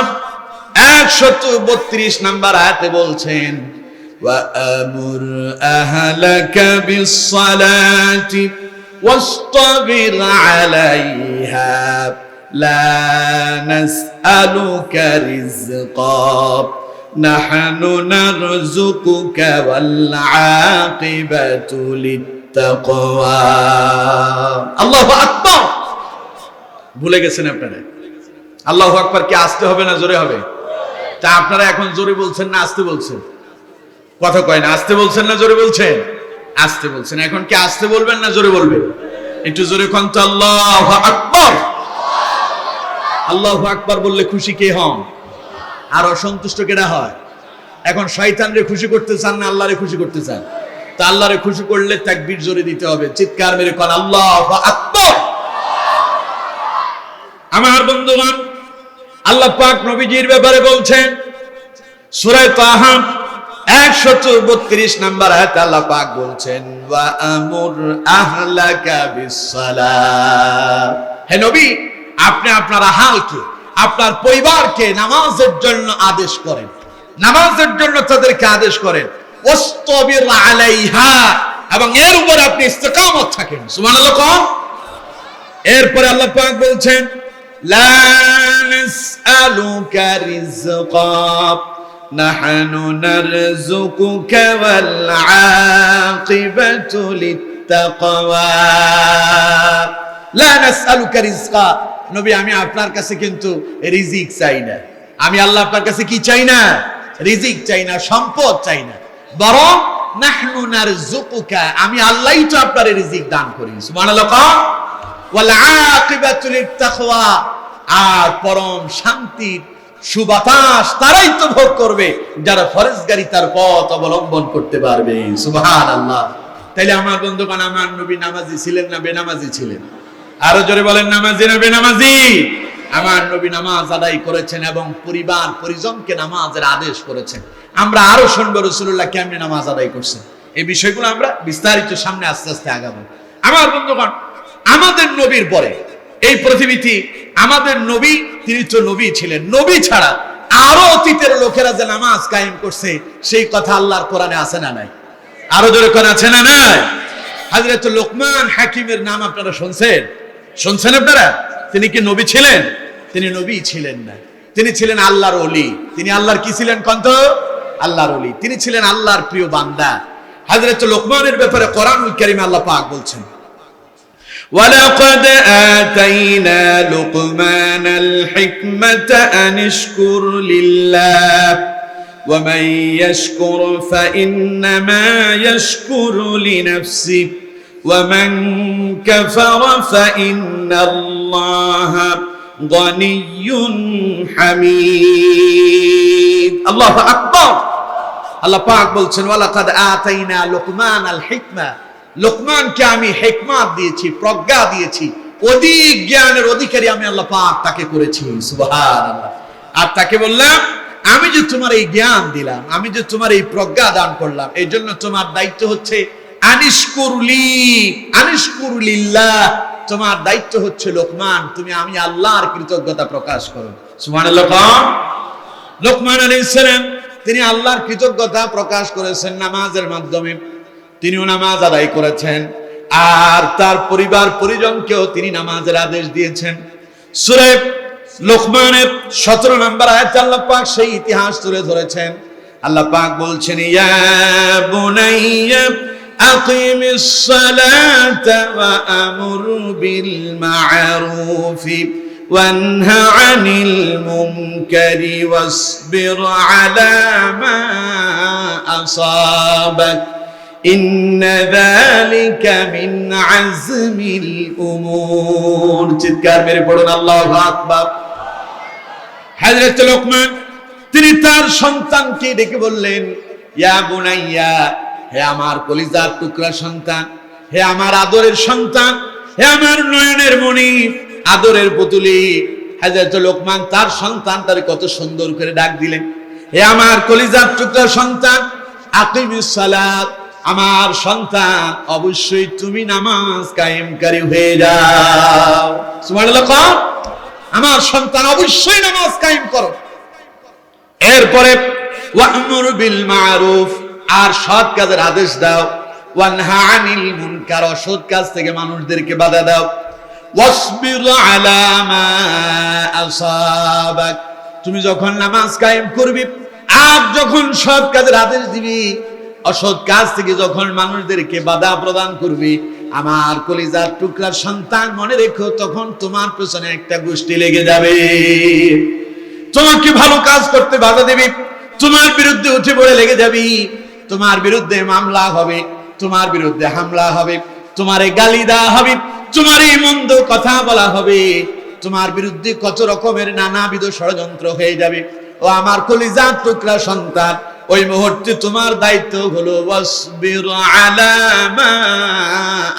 132 নম্বর আয়াতে বলছেন, ওয়া আমুর আহলাকা বিসসালাতি ওয়াসতাবির আলাইহা লা নাসআলুকা রিজকা নাহনু নারযুকুকা ওয়াল আকিবাতু লিত্তাকওয়া। আল্লাহু আকবার। ভুলে গেছেন আপনারা? আল্লাহু আকবার কি আসতে হবে না জোরে হবে? তা আপনারা এখন জোরে বলছেন না আসতে বলছেন? কথা কয় না। আসতে বলছেন না জোরে বলছেন? আসতে বলছেন। এখন কি আসতে বলবেন না জোরে বলবেন? একটু জোরে কোন তো আল্লাহু আকবার। আল্লাহু আকবার বললে খুশি কে হন? আর অসন্তুষ্ট কেডা হয়? এখন শয়তানরে খুশি করতে চান না আল্লাহরে খুশি করতে চান? তা আল্লাহরে খুশি করলে তাকবীর জোরে দিতে হবে। চিৎকার মেরে কোন আল্লাহু আকবার। আমার বন্ধুগণ, আল্লাহ পাক নবীজির ব্যাপারে বলছেন সূরা তাহা 132 নম্বর আয়াতে আল্লাহ পাক বলছেন, ওয়া আমুর আহলাকা বিসসালাত। হে নবী, আপনি আপনার আহলকে, আপনার পরিবারকে নামাজের জন্য আদেশ করেন, নামাজের জন্য তাদেরকে আদেশ করেন। ওয়াসতাবির আলাইহা, এবং এর উপর আপনি ইস্তেকামত থাকেন। সুবহানাল্লাহ। এরপরে আল্লাহ পাক বলছেন লা নাসআলুকা রিজকা নাহনু নারযুকুকা ওয়াল আকিবাতু লিত্তাকওয়া। লা নাসআলুকা রিজকা, নবী আমি আপনার কাছে কিন্তু রিজিক চাই না। আমি আল্লাহ আপনার কাছে কি চাই না? রিজিক চাই না, সম্পদ চাই না, বরং নাহনু নারযুকুকা, আমি আল্লাহই তো আপনার রিজিক দান করি। সুবহানাল্লাহ। ওয়াল আকিবাতু লিত্তাকওয়া, আর পরম শান্তির সুবাতাস তারাই তো ভোগ করবে যারা ফরজগারিতার পথ অবলম্বন করতে পারবে। সুবহানাল্লাহ। তাইলে আমার বন্ধুগণ, আমার নবী নামাজি ছিলেন না বেনামাজি ছিলেন? আরো জোরে বলেন, নামাজি না বেনামাজি? আমার নবী নামাজ আদায় করেছেন এবং পরিবার পরিজনকে নামাজের আদেশ করেছেন। আমরা আরো শুনবো রাসূলুল্লাহ কেমনে নামাজ আদায় করছেন। এই বিষয়গুলো আমরা বিস্তারিত সামনে আস্তে আস্তে আগাবো। আমার বন্ধুগণ, আমাদের নবীর পরে এই পৃথিবীতে আমাদের নবী, তিনি তো নবী ছিলেন, নবী ছাড়া আরো অতীতের লোকেরা যে নামাজ কায়েম করছে সেই কথা আল্লাহর কোরআনে আছে না নাই? আরো জোরে কোরআনে আছে না নাই? হযরত লোকমান হাকিমের নাম আপনারা শুনছেন? শুনছেন আপনারা? তিনি কি নবী ছিলেন? তিনি নবী ছিলেন না, তিনি ছিলেন আল্লাহর ওলি। তিনি আল্লাহর কি ছিলেন কন্ত? আল্লাহর ওলি। তিনি ছিলেন আল্লাহর প্রিয় বান্দা। হযরত লোকমানের ব্যাপারে কোরআনুল কারীমে আল্লাহ পাক বলছেন وَلَقَدْ آتَيْنَا لُقْمَانَ الْحِكْمَةَ أَنِ اشْكُرْ لِلَّهِ وَمَنْ يَشْكُرْ فَإِنَّمَا يَشْكُرُ لِنَفْسِهِ وَمَنْ كَفَرَ فَإِنَّ اللَّهَ غَنِيٌّ حَمِيدٌ। আল্লাহু আকবার। আল্লাহ পাক বলছেন ওয়ালাকাদ আতাইনা লুকমানাল হিকমা, লোকমানকে আমি হিকমত দিয়েছি, প্রজ্ঞা দিয়েছি, অধিক জ্ঞানের অধিকারী আমি আল্লাহ পাক তাকে করেছি। সুবহানাল্লাহ। আর তাকে বললাম আমি যে তোমার এই জ্ঞান দিলাম, আমি যে তোমার এই প্রজ্ঞা দান করলাম, এই জন্য তোমার দায়িত্ব হচ্ছে আনিশকুরলি, আনিশকুরলিল্লাহ, তোমার দায়িত্ব হচ্ছে লোকমান তুমি আমি আল্লাহর কৃতজ্ঞতা প্রকাশ করো। সুবহানাল্লাহ। লোকমান আলাইহিস সালাম তিনি আল্লাহর কৃতজ্ঞতা প্রকাশ করেছেন নামাজের মাধ্যমে। তিনিও নামাজ আদায় করেছেন আর তার পরিবার পরিজনকেও তিনি নামাজের আদেশ দিয়েছেন। সূরা লোকমানের 17 নম্বর আয়াতে আল্লাহ পাক সেই ইতিহাস তুলে ধরেছেন। আল্লাহ পাক বলছেন ইয়া বুনাইয়া আকিমিস সালাতা ওয়া আমুর বিল মা'রুফি ওয়ানহা আনিল মুনকারি ওয়াসবির আলা মা আসাবাক ইন্না যালিকা মিন আযমিল উমুর। চিৎকার মেরে পড়ুন আল্লাহু আকবার। হযরত লোকমান তিনি তার সন্তানকে ডেকে বললেন ইয়া বুনাইয়া, হে আমার কলিজার টুকরা সন্তান, হে আমার আদরের সন্তান, হে আমার নয়নের মণি, আদরের পুতুলি। হযরত লোকমান তার সন্তানটাকে কত সুন্দর করে ডাক দিলেন, হে আমার কলিজার টুকরা সন্তান, আকিমিস সালাত, আমার সন্তান অবশ্যই তুমি নামাজ কায়েমকারী হয়ে যাও। সুবহানাল্লাহ। আমার সন্তান অবশ্যই নামাজ কায়েম করো। এরপরে ওয়া'মুর বিল মা'রুফ, আর সৎ কাজের আদেশ দাও, ওয়ানহা আনিল মুনকার, অসৎ কাজ থেকে মানুষদেরকে বাধা দাও, ওয়াসবির আলা মা আসাবাক, তুমি যখন নামাজ কায়েম করবি আর যখন সৎ কাজের আদেশ দিবি, অসৎ কাজ থেকে যখন মানুষদেরকে বাধা প্রদান করবি, আমার কলিজার টুকরার সন্তান মনে রেখো তখন তোমার পেছনে একটা গোষ্ঠী লেগে যাবে, তোমাকে ভালো কাজ করতে বাধা দেবে, তোমার বিরুদ্ধে উঠে পড়ে লেগে যাবি, তোমার বিরুদ্ধে মামলা হবে, তোমার বিরুদ্ধে হামলা হবে, তোমারে গালি দেওয়া হবে, তোমার এই মন্দ কথা বলা হবে, তোমার বিরুদ্ধে কত রকমের নানাবিধ ষড়যন্ত্র হয়ে যাবে। ও আমার কলিজার টুকরা সন্তান, ওই মুহূর্তে তোমার দায়িত্ব হলো ওয়াসবির আলা মা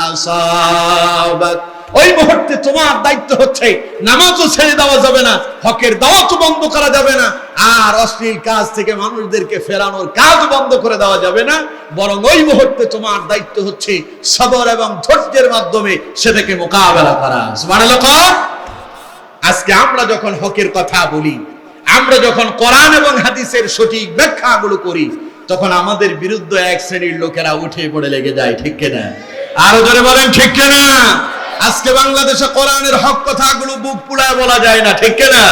আসাবাক, ওই মুহূর্তে তোমার দায়িত্ব হচ্ছে নামাজও ছেড়ে দেওয়া যাবে না, হকের দাওয়াতও বন্ধ করা যাবে না, আর অশ্লীল কাজ থেকে মানুষদেরকে ফেরানোর কাজ বন্ধ করে দেওয়া যাবে না, বরং ওই মুহূর্তে তোমার দায়িত্ব হচ্ছে সবর এবং ধৈর্যের মাধ্যমে সেটাকে মোকাবেলা করা। সুবহানাল্লাহ। আজকে আমরা যখন হকের কথা বলি, আমরা যখন কোরআন এবং হাদিসের সঠিক ব্যাখ্যাগুলো করি, তখন আমাদের বিরুদ্ধে এক শ্রেণীর লোকেরা উঠে পড়ে লেগে যায়, ঠিক কিনা? আরো জোরে বলেন ঠিক কিনা? আজকে বাংলাদেশে কোরআনের হক কথাগুলো বুক পুড়ায় বলা যায় না, ঠিক না?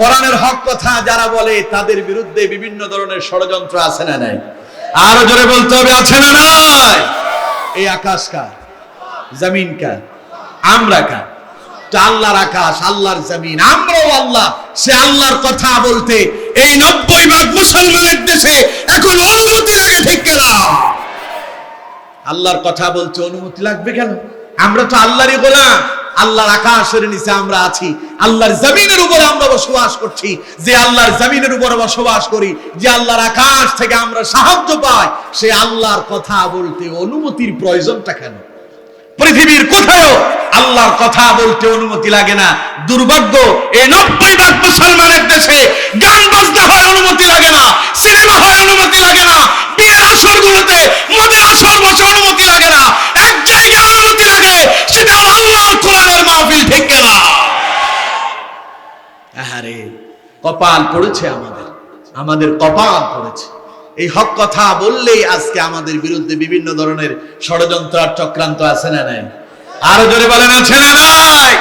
কোরআনের হক কথা যারা বলে তাদের বিরুদ্ধে বিভিন্ন ধরনের ষড়যন্ত্র আছে না নাই? আরো জোরে বলতে হবে, আছে না নাই? এই আকাশ কার? জমিন কার? আমরা কার? আল্লাহর আকাশ, আল্লাহর জমিন, আমরাও আল্লাহ। সে আল্লাহর কথা বলতে এই 90% মুসলমানের দেশে এখন অনুমতি লাগে, ঠিক না? আল্লাহর কথা বলতে অনুমতি লাগবে কেন? আমরা তো আল্লাহরই গোলাম। আল্লাহর আকাশের নিচে আমরা আছি, আল্লাহর জমিনের উপরে আমরা বসবাস করছি। যে আল্লাহর জমিনের উপরে বসবাস করি, যে আল্লাহর আকাশ থেকে আমরা সাহায্য পাই, সে আল্লাহর কথা বলতে অনুমতির প্রয়োজনটা কেন? পৃথিবীর কোথাও আল্লাহর কথা বলতে অনুমতি লাগে না। দুর্ভাগ্য, এই 90% মুসলমানের দেশে গান বাজনা হয় অনুমতি লাগে না, সিনেমা হয় অনুমতি লাগে না, বিয়ের আসরগুলোতে মদের আসর বসে অনুমতি লাগে না। এক জায়গায় অনুমতি লাগে, সেটা আল্লাহর কোরআনের মাহফিল, ঠিক না? আহারে, কপাল পড়েছে আমাদের কপাল পড়েছে। এই হক কথা বললেই আজকে আমাদের বিরুদ্ধে বিভিন্ন ধরনের ষড়যন্ত্র আর চক্রান্ত আছে না নাই? আরো জোরে বলেন, আছে না নাই?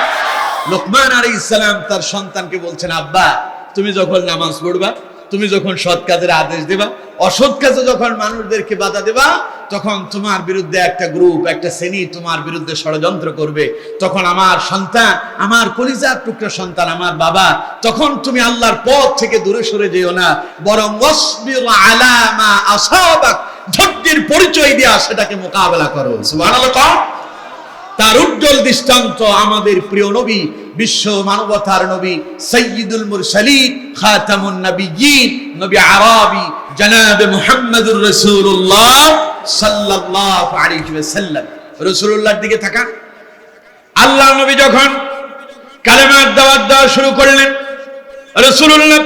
লোকমান আলাইহিস সালাম তার সন্তানকে বলছেন, আব্বা তুমি যখন নামাজ পড়বা, তুমি যখন সৎ কাজের আদেশ দেবা, অসৎ কাজে যখন মানুষদেরকে বাধা দেবা, তখন তোমার বিরুদ্ধে একটা গ্রুপ, একটা শ্রেণী তোমার বিরুদ্ধে ষড়যন্ত্র করবে। তখন আমার সন্তান, আমার কলিজার টুকরা সন্তান, আমার বাবা, তখন তুমি আল্লাহর পথ থেকে দূরে সরে যেও না, বরং ওয়াসবির আলা মা আসাবাক, ধৈর্যের পরিচয় দিয়া সেটাকে মোকাবেলা করো। সুবহানাল্লাহ। তার উজ্জ্বল দৃষ্টান্ত আমাদের প্রিয় নবী, বিশ্ব মানবতার নবী, সাইয়্যিদুল মুরসালিন, খাতামুন নবিয়্যিন, নবী আরবি জনাবে মুহাম্মদুর রাসূলুল্লাহ সাল্লাল্লাহু আলাইহি ওয়াসাল্লাম। রাসূলুল্লাহর দিকে তাকান। আল্লাহর নবী যখন কালেমার দাওয়াত দেওয়া শুরু করলেন, রাসূলুল্লাহ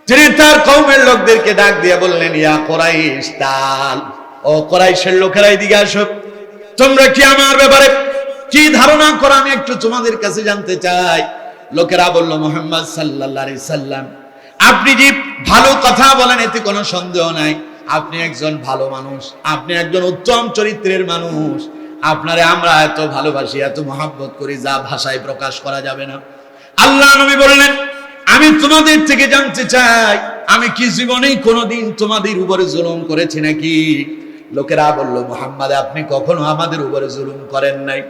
তিনি তার কওমের লোকদেরকে ডাক দিয়ে বললেন, ইয়া কুরাইশ তাল, ও কুরাইশের লোকেরা এদিকে আসো। তোমরা কি আমার ব্যাপারে কি ধারণা করো আমি একটু তোমাদের কাছে জানতে চাই। লোকেরা বলল, মুহাম্মদ সাল্লাল্লাহু আলাইহি সাল্লাম আপনি যে ভালো কথা বলেন এতে কোনো সন্দেহ নাই, আপনি একজন ভালো মানুষ, আপনি একজন উত্তম চরিত্রের মানুষ, আপনারে আমরা এত ভালোবাসি, এত মহব্বত করি, যা ভাষায় প্রকাশ করা যাবে না। আল্লাহ নবী বললেন, আমি তোমাদের থেকে জানতে চাই, আমি কি জীবনেই কোনোদিন তোমাদের উপরে জুলুম করেছি নাকি? লোকেরা বলল, মুহাম্মদ আপনি কখনো আমাদের উপরে জুলুম করেন নাই।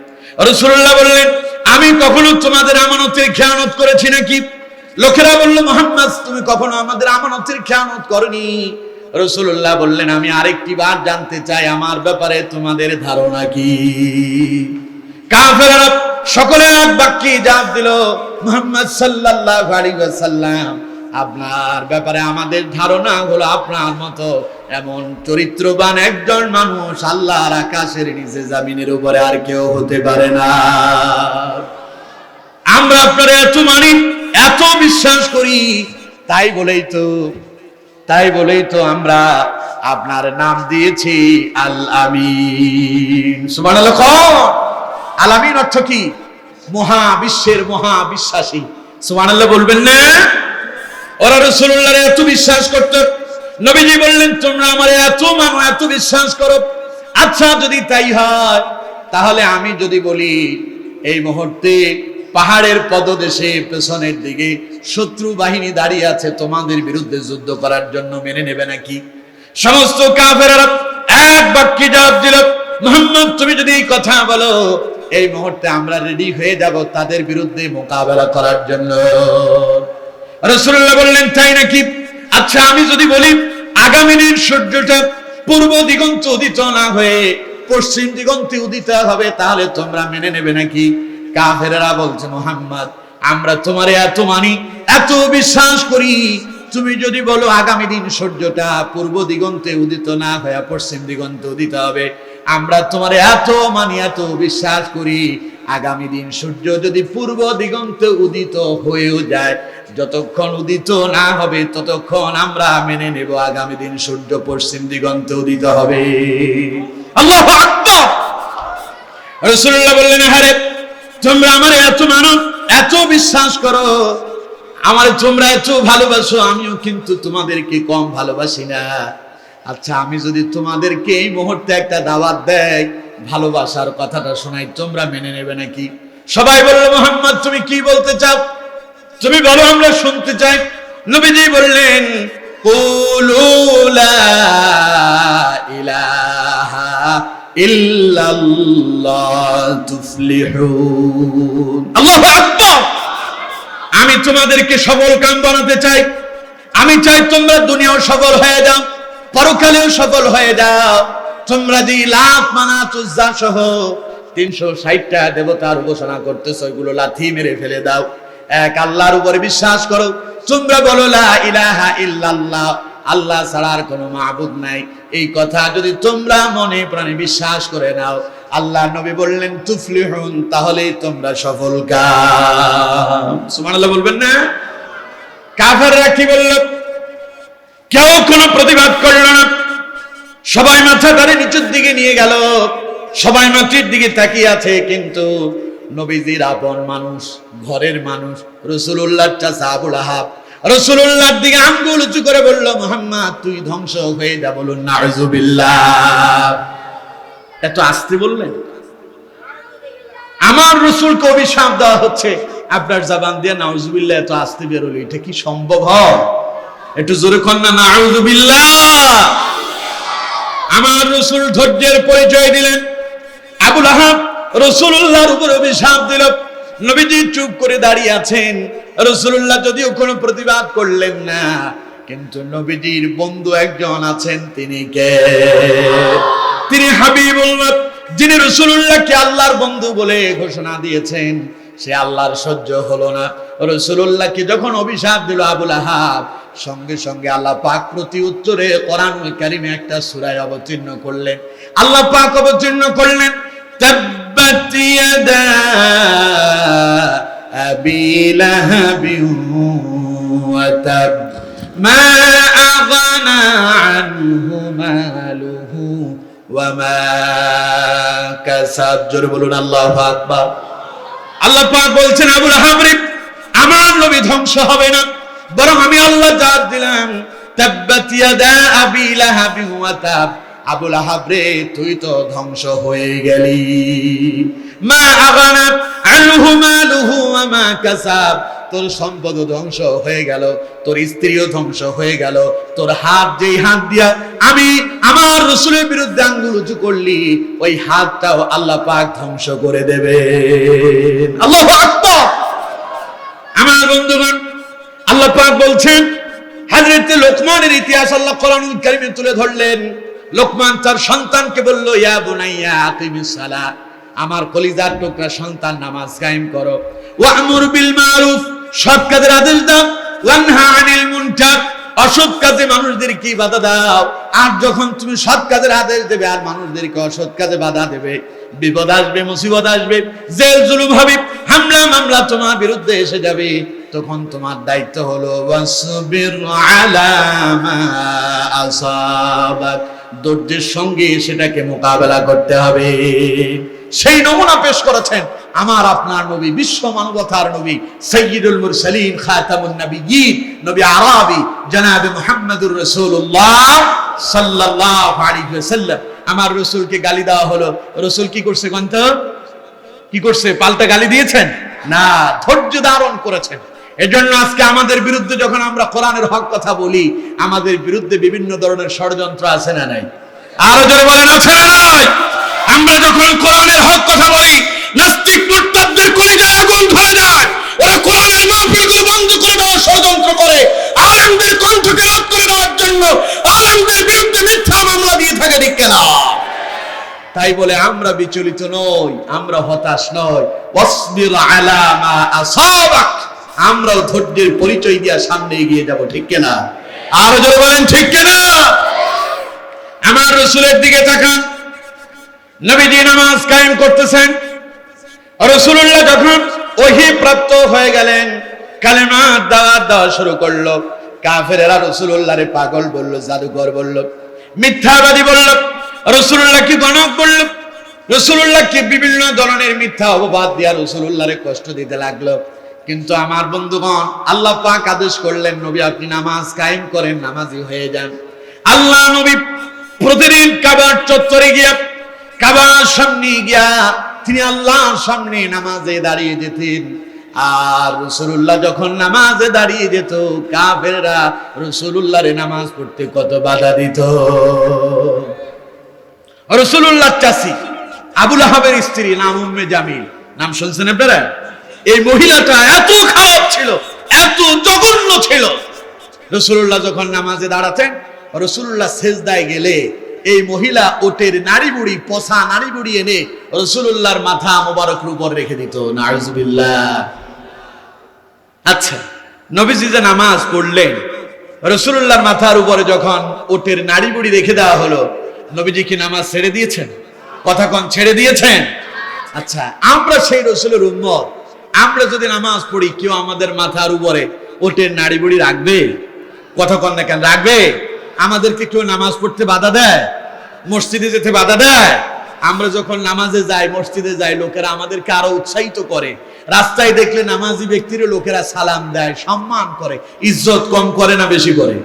রাসূলুল্লাহ বললেন, আমি কখনো তোমাদের আমানতের খেয়ানত করেছি নাকি? লোকেরা বলল, মুহাম্মদ তুমি কখনো আমাদের আমানতের খেয়ানত করনি। রাসূলুল্লাহ বললেন, আমি আরেকটি বার জানতে চাই, আমার ব্যাপারে তোমাদের ধারণা কি? কাফেররা সকলে এক বাক্যে জবাব দিল, মুহাম্মদ সাল্লাল্লাহু আলাইহি ওয়াসাল্লাম আপনার ব্যাপারে আমাদের ধারণা হলো আপনার মতো এমন চরিত্রবান একজন মানুষ আল্লাহর আকাশের নিচে জমিনের উপরে আর কেউ হতে পারে না। আমরা আপনার এত মানি, এত বিশ্বাস করি, তাই বলেই তো আমরা আপনার নাম দিয়েছি আল আমিন। সুবহানাল্লাহ। আল আমিন অর্থ কি? মহাবিশ্বের মহাবিশ্বাসী। সুবহানাল্লাহ বলবেন না? ওরা রাসূলুল্লাহর এত বিশ্বাস করত। নবীজি বললেন, তোমরা আমার এত মানো, এত বিশ্বাস করো, আচ্ছা যদি তাই হয় তাহলে আমি যদি বলি এই মুহূর্তে পাহাড়ের পদদেশে পেছনের দিকে শত্রু বাহিনী দাঁড়িয়ে আছে তোমাদের বিরুদ্ধে যুদ্ধ করার জন্য, মেনে নেবে নাকি? সমস্ত কাফেররা এক বাক্যে জবাব দিল, মুহাম্মদ তুমি যদি এই কথা বলো, এই মুহূর্তে আমরা রেডি হয়ে যাব তাদের বিরুদ্ধে মোকাবেলা করার জন্য। রাসূলুল্লাহ বললেন, তাই নাকি? আচ্ছা আমি যদি বলি আগামী দিন সূর্যটা পূর্ব দিগন্তে উদিত না হয়ে পশ্চিম দিগন্তে উদিত হবে, তাহলে তোমরা মেনে নেবে নাকি? কাফেররা বলছে, মুহাম্মদ আমরা তোমারে এত মানি, এত বিশ্বাস করি, তুমি যদি বলো আগামী দিন সূর্যটা পূর্ব দিগন্তে উদিত না হয়ে পশ্চিম দিগন্তে উদিত হবে, আমরা তোমারে এত মানি, এত বিশ্বাস করি, আগামী দিন সূর্য যদি পূর্ব দিগন্তে উদিত হয়েও যায়, যতক্ষণ উদিত না হবে ততক্ষণ আমরা মেনে নেব আগামী দিন সূর্য পশ্চিম দিগন্তে উদিত হবে। আল্লাহু আকবার। রাসূলুল্লাহ বললেন, আরে তোমরা আমারে এত মানো, এত বিশ্বাস করো, আমারে তোমরা এত ভালোবাসো, আমিও কিন্তু তোমাদেরকে কম ভালোবাসি না। আচ্ছা আমি যদি তোমাদেরকে এই মুহূর্তে একটা দাওয়াত দেই, ভালোবাসার কথাটা শোনাই, তোমরা মেনে নেবে নাকি? সবাই বলল, মুহাম্মদ তুমি কি বলতে চাও, তুমি বলো, আমরা শুনতে চাই। নবীজি বললেন, কুলু লা ইলাহা ইল্লাল্লাহ তুফলিহুন। আল্লাহু আকবার। আমি তোমাদেরকে সফল কাম বানাতে চাই। আমি চাই তোমরা দুনিয়াও সফল হয়ে যাও, পরকালেও সফল হয়ে যাও। তোমরা যে লাত মানাত উজ্জা সহ 360টা দেবতার উপাসনা করতেছ, ওইগুলো লাথি মেরে ফেলে দাও। এক আল্লাহর উপরে বিশ্বাস করো। তোমরা বলো লা ইলাহা ইল্লাল্লাহ, আল্লাহ ছাড়া আর কোনো মাবুদ নাই। এই কথা যদি তোমরা মনে প্রাণে বিশ্বাস করে নাও, আল্লাহ নবী বললেন তুফলিহুন, তাহলেই তোমরা সফলকাম। সুবহানাল্লাহ বলবেন না? কাফেররা কি বলল? কেউ কোনো প্রতিবাদ করল না। সবাই মাথা ধরে নিচের দিকে নিয়ে গেল, সবাই মাটির দিকে তাকিয়ে আছে। কিন্তু নবীজির আপন মানুষ, ঘরের মানুষ রাসূলুল্লাহর চাচা আবু লাহাব রাসূলুল্লাহর দিকে আঙ্গুল উঁচু করে বলল, মুহাম্মদ তুই ধ্বংস হয়ে যা। বলুন নাউযুবিল্লাহ। এত আস্তে বললেন? আমার রাসূলকে অভিশাপ দেওয়া হচ্ছে, আপনার জবান দিয়ে নাউযুবিল্লাহ এত আস্তে বের হলো, এটা কি সম্ভব হয়? একটু জোরে কর না, নাউযুবিল্লাহ। আমার রাসূল ধৈর্যের পরিচয় দিলেন। আবু লাহাব রাসূলুল্লাহর উপর অভিশাপ দিল। নবীজি চুপ করে দাঁড়িয়ে আছেন। রাসূলুল্লাহ যদিও কোনো প্রতিবাদ করলেন না, কিন্তু নবীজির বন্ধু একজন আছেন। তিনি কে? তিনি হাবিবুল্লাহ, যিনি রাসূলুল্লাহকে আল্লাহর বন্ধু বলে ঘোষণা দিয়েছেন। সে আল্লাহর সহ্য হলো না। রাসূলুল্লাহকে যখন অভিশাপ দিল আবু লাহাব, সঙ্গে সঙ্গে আল্লাহ পাক প্রতি উত্তরে কোরআনুল কারীমে একটা সূরা অবতীর্ণ করলেন। আল্লাহ পাক অবতীর্ণ করলেন, তাব্বাত ইয়াদা আবি লাহাবিন ওয়া তাব মা আগনা আনহু মালুহু ওয়া মা কাসাব। জোরে বলুন আল্লাহু আকবার। আল্লাহ পাক বলছেন, আবু লাহাব রে, আমার নবী ধ্বংস হবে না, বরং আমি আল্লাহ জাত দিলাম, তাব্বাত ইয়াদা আবি লাহাবিন ওয়া তাব। আবু লাহাব রে, তুই তো ধ্বংস হয়ে গেলি। মা আগানা আনহু মালুহু ওয়া মা কাসাব, তোর সম্পদ ধ্বংস হয়ে গেল, তোর স্ত্রীও ধ্বংস হয়ে গেল। তোর হাত, যেই হাত দিয়া আমি আমার রাসূলের বিরুদ্ধে আঙ্গুল উঁচু করলি, ওই হাতটাও আল্লাহ পাক ধ্বংস করে দেবে। আল্লাহু আকবার। আমার বন্ধুগণ, আল্লাহ পাক বলছেন, হযরত লোকমানের ইতিহাস আল্লাহ কোরআনুল কারীমে তুলে ধরলেন। লোকমান তার সন্তানকে বলল, ইয়া বুনাইয়া আকিমিস সালাত, আমার কলিজার টুকরা সন্তান, নামাজ কায়েম করো। ওয়া'মুর বিল মারুফ, সৎ কাজের আদেশ দাও। ওয়ানহা আনিল মুনকার, অসৎ কাজে মানুষদেরকে বাধা দাও। আর যখন তুমি সৎ কাজের আদেশ দেবে আর মানুষদেরকে অসৎ কাজে বাধা দেবে, বিপদ আসবে, মুসিবত আসবে, জেল জুলুম হবে, হামলা মামলা তোমার বিরুদ্ধে এসে যাবে। তখন তোমার দায়িত্ব হলো ওয়াসবির আলা মা আসাবাক, ধৈর্যের সঙ্গে সেটাকে মোকাবেলা করতে হবে। সেই নমুনা পেশ করেছেন আমার আপনার নবী, বিশ্ব মানবতার নবী, সাইয়্যিদুল মুরসালিন, খাতামুন নবিয়্যিন, নবী আরবি জনাবে মুহাম্মদুর রাসূলুল্লাহ সাল্লাল্লাহু আলাইহি ওয়াসাল্লাম। আমার রাসূলকে গালি দেওয়া হলো, রাসূল কি করছে গন্ত? কি করছে? পাল্টা গালি দিয়েছেন না, ধৈর্য ধারণ করেছেন। এজন্য আজকে আমাদের বিরুদ্ধে যখন আমরা কোরআনের হক কথা বলি, আমাদের বিরুদ্ধে বিভিন্ন ধরনের ষড়যন্ত্র আছে না নাই? আরো জোরে বলেন, আছে না নাই? আমরা যখন কোরআনের হক কথা বলি, নাস্তিক মুরতাদদের কলিজায় আগুন ধরে যায়। ওরা কোরআনের মাহফিলগুলো বন্ধ করে দেওয়ার ষড়যন্ত্র করে, আলেমদের কণ্ঠকে রোধ করে দেওয়ার জন্য আলেমদের বিরুদ্ধে মিথ্যা মামলা দিয়ে থাকে, ঠিক না? তাই বলে আমরা বিচলিত নই, আমরা হতাশ নই। ওয়াসবির আলা মা আসাবাক, আমরাও ধৈর্যের পরিচয় দিয়ে সামনে এগিয়ে যাব, ঠিক না? আরো জোরে বলেন, ঠিক না? আমার রাসূলের দিকে তাকান, নবীজি নামাজ কায়েম করতেছেন। রাসূলুল্লাহ যখন ওহী প্রাপ্ত হয়ে গেলেন, কালেমার দাওয়াত দেওয়া শুরু করলো। কাফেরেরা রাসূলুল্লাহরে পাগল বলল, জাদুকর বলল, মিথ্যাবাদী বলল, রাসূলুল্লাহকে গণক বলল, রাসূলুল্লাহকে বিভিন্ন ধরনের মিথ্যা অপবাদ দিয়া রাসূলুল্লাহরে কষ্ট দিতে লাগলো। কিন্তু আমার বন্ধুগণ, আল্লাহ পাক আদেশ করলেন, নবী আপনি নামাজ কায়েম করেন, নামাজি হয়ে যান। আল্লাহ নবী প্রতিদিন কাবার চত্বরে গিয়ে কাবার সামনে গিয়া তিনি আল্লাহর সামনে নামাজে দাঁড়িয়ে যেতেন। আর রাসূলুল্লাহ যখন নামাজে দাঁড়িয়ে যেত, কাফেররা রাসূলুল্লাহরে নামাজ পড়তে কত বাধা দিত। রাসূলুল্লাহ চাচি আবু লাহাবের স্ত্রী নাম উম্মে জামিল, নাম শুনছেন আপনারা? এই মহিলাটা এত খারাপ ছিল, এত জঘন্য ছিল। রাসূলুল্লাহ যখন নামাজে দাঁড়াতেন, রাসূলুল্লাহ সিজদায় গেলে এই মহিলা ওটের নাড়ি বুড়ি, পচা নাড়ি বুড়ি এনে রাসূলুল্লাহর মাথা মোবারকের উপর রেখে দিত। নাউজুবিল্লাহ। আচ্ছা, নবীজি যে নামাজ পড়লেন, রাসূলুল্লাহর মাথার উপরে যখন ওটের নাড়ি বুড়ি রেখে দেওয়া হলো, নবীজি কি নামাজ ছেড়ে দিয়েছেন? কথা কোন ছেড়ে দিয়েছেন? আচ্ছা, আমরা সেই রাসূলের উম্মত, আমরা যদি নামাজ পড়ি, কেউ আমাদের মাথার উপরে ওটের নাড়ি বুড়ি রাখবে? কথা কোন না কেন রাখবে? আমাদেরকে কেউ নামাজ পড়তে বাধা দেয়? মসজিদে যেতে বাধা দেয়? আমরা যখন নামাজে যাই, মসজিদে যাই, লোকেরা আমাদেরকে আরো উৎসাহিত করে। রাস্তায় দেখলে নামাজি ব্যক্তির লোকেরা সালাম দেয়, সম্মান করে, ইজ্জত কম করে না বেশি করে?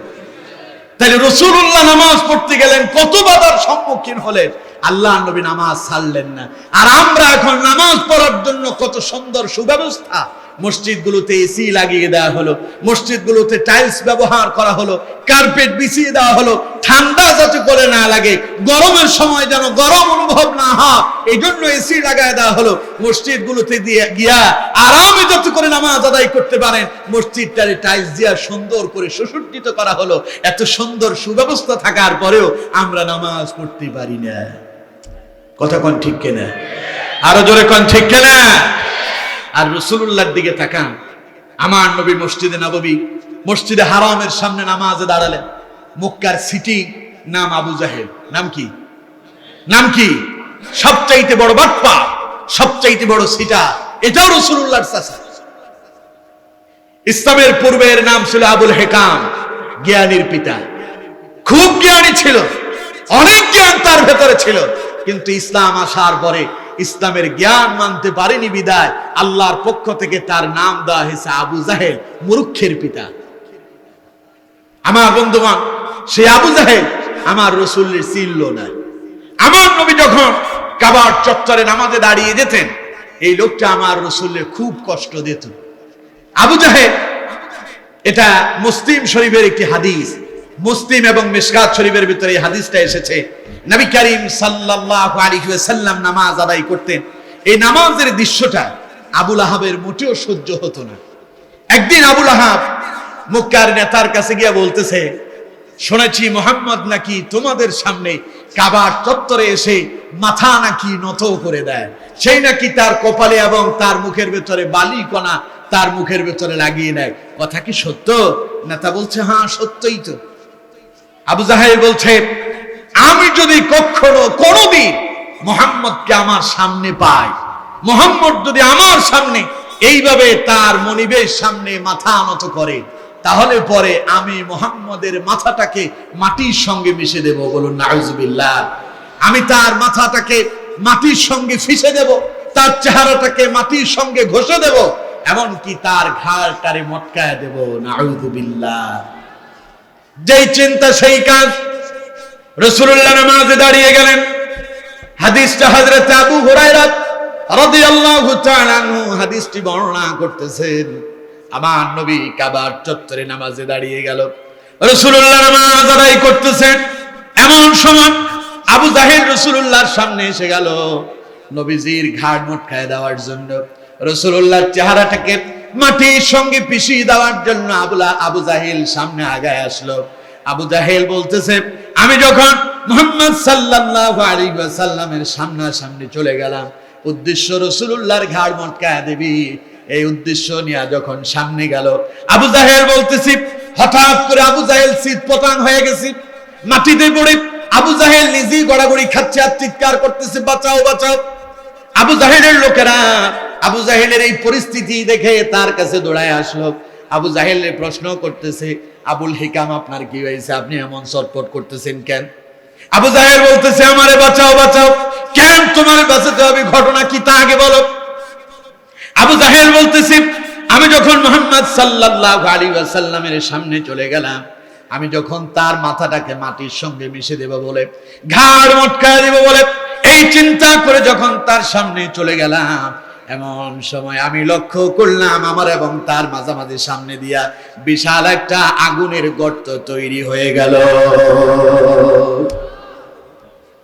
তাহলে রাসূলুল্লাহ নামাজ পড়তে গেলেন, কত বাধার সম্মুখীন হলেন, আল্লাহর নবী নামাজ ছাড়লেন না। আর আমরা এখন নামাজ পড়ার জন্য কত সুন্দর সুব্যবস্থা, মসজিদগুলোতে এসি লাগিয়ে দেওয়া হলো, মসজিদগুলোতে টাইলস ব্যবহার করা হলো, কার্পেট বিছিয়ে দেওয়া হলো, ঠান্ডা যাতে করে না লাগে, গরমের সময় যেন গরম অনুভব না হয়, এই জন্য এসি লাগায় দেওয়া হলো। মসজিদগুলোতে দিয়ে গিয়া আরামে যাতে করে নামাজ আদায় করতে পারেন, মসজিদটারে টাইলস দিয়া সুন্দর করে সুসজ্জিত করা হলো। এত সুন্দর সুব্যবস্থা থাকার পরেও আমরা নামাজ পড়তে পারি না। কথা কোন ঠিক কিনা? আরো জোরে কোন ঠিক কিনা? আর রাসূলুল্লাহর দিকে তাকান, আমার নবী মসজিদে নববী, মসজিদে হারামের সামনে নামাজে দাঁড়ালেন। মক্কার সিটি নাম আবু জাহেল। নাম কি? নাম কি? সবচাইতে বড় বাটপা, সবচাইতে বড় সিটা, এটাও রাসূলুল্লাহর চাচা। ইসলামের পূর্বের নাম ছিল আবুল হেকাম, জ্ঞানীর পিতা। খুব জ্ঞানী ছিল, অনেক জ্ঞান তার ভেতরে ছিল, কিন্তু ইসলাম আসার পরে ইসলামের জ্ঞান মানতে পারেনি বিদায় আল্লাহর পক্ষ থেকে তার নাম দেওয়া হয়েছে আবু জাহেল, মূর্খের পিতা। আমার বন্ধুগণ, সেই আবু জাহেল আমার রাসূলের চিনল না। আমার নবী যখন কাবার চত্বরে নামাজে দাঁড়িয়ে যেতেন, এই লোকটা আমার রাসূলের খুব কষ্ট দিত। আবু জাহেল, এটা মুসলিম শরীফের একটি হাদিস, মুসলিম এবং মিশকাত শরীফের ভিতরে এই হাদিসটা এসেছে। নবী করিম সাল্লাল্লাহু আলাইহি ওয়াসাল্লাম নামাজ আদায় করতেন। এই নামাজের দৃশ্যটা আবু লাহাবের মোটেও সহ্য হতো না। একদিন আবু লাহাব মক্কার নেতার কাছে গিয়ে বলতেছে, শুনেছি মুহাম্মদ নাকি তোমাদের সামনে কাবার চত্বরে এসে মাথা নাকি নত করে দেয়, সেই নাকি তার কপালে এবং তার মুখের ভেতরে বালি কণা তার মুখের ভেতরে লাগিয়ে নেয়। কথা কি সত্য? নেতা বলছে, হ্যাঁ সত্যই তো। আবু জাহেল বলছে, আমি যদি কখনো কোনোদিন মুহাম্মদকে আমার সামনে পাই, মুহাম্মদ যদি আমার সামনে এইভাবে তার মনিবের সামনে মাথা নত করে, তাহলে পরে আমি মুহাম্মদের মাথাটাকে মাটির সঙ্গে মিশে দেব। বলুন নাউজুবিল্লাহ। আমি তার মাথাটাকে মাটির সঙ্গে ফিশে দেব, তার চেহারাটাকে মাটির সঙ্গে ঘষে দেব, এমনকি তার ঘাড়টারে মটকায় দেব। নাউজুবিল্লাহ। যেই চিন্তা সেই কাজ। রাসূলুল্লাহ নামাজে দাঁড়িয়ে গেলেন। হাদিসটা হযরত আবু হুরায়রা রাদিয়াল্লাহু তাআলা আনহু হাদিসটি বর্ণনা করতেছেন। আমার নবী কাবার চত্বরে নামাজে দাঁড়িয়ে গেল, রাসূলুল্লাহ নামাজ আদায় করতেছেন। এমন সময় আবু জাহেল রাসূলুল্লাহর সামনে এসে গেল নবীজির ঘাড় মটকায় দেওয়ার জন্য, রাসূলুল্লাহর চেহারাটাকে মাটির সঙ্গে পিষিয়ে দেওয়ার জন্য আবু জাহেল সামনে আগায় আসলো। আবু জাহেল বলতেছে, আমি যখন মুহাম্মদ সাল্লাল্লাহু আলাইহি ওয়াসাল্লামের সামনাসামনি চলে গেলাম, উদ্দেশ্য রাসূলুল্লাহর ঘাড় মটকায় দিবি, এই উদ্দেশ্য নিয়ে যখন সামনে গেল, আবু জাহেল বলতেছি, হঠাৎ করে আবু জাহেল শীত পতাং হয়ে গেছে, মাটিতে পড়ে আবু জাহেল নিজেই গড়াগড়ি খাচ্ছে আর চিৎকার করতেছে, বাঁচাও বাঁচাও। আবু জাহেলের লোকেরা আবু জাহেলের এই পরিস্থিতি দেখে তার কাছে দৌড়ায় আসলো। আবু জাহেলের প্রশ্ন করতেছে, আবুল হিকাম আপনার কি হয়েছে, আপনি এমন চটপট করতেছেন কেন? আবু জাহেল বলতেছে, আমারে বাঁচাও বাঁচাও। কেন তোমার বাঁচাতে হবে, ঘটনা কি তা আগে বলো। আবু জাহেল বলতেছে, আমি যখন মুহাম্মদ সাল্লাল্লাহু আলাইহি ওয়াসাল্লামের সামনে চলে গেলাম, আমি যখন তার মাথাটাকে মাটির সঙ্গে মিশে দেব বলে, ঘাড় মটকায় দেব বলে, এই চিন্তা করে যখন তার সামনে চলে গেলাম, এমন সময় আমি লক্ষ্য করলাম আমার এবং তার মাঝামাঝি সামনে দিয়া বিশাল একটা আগুনের গর্ত তৈরি হয়ে গেল।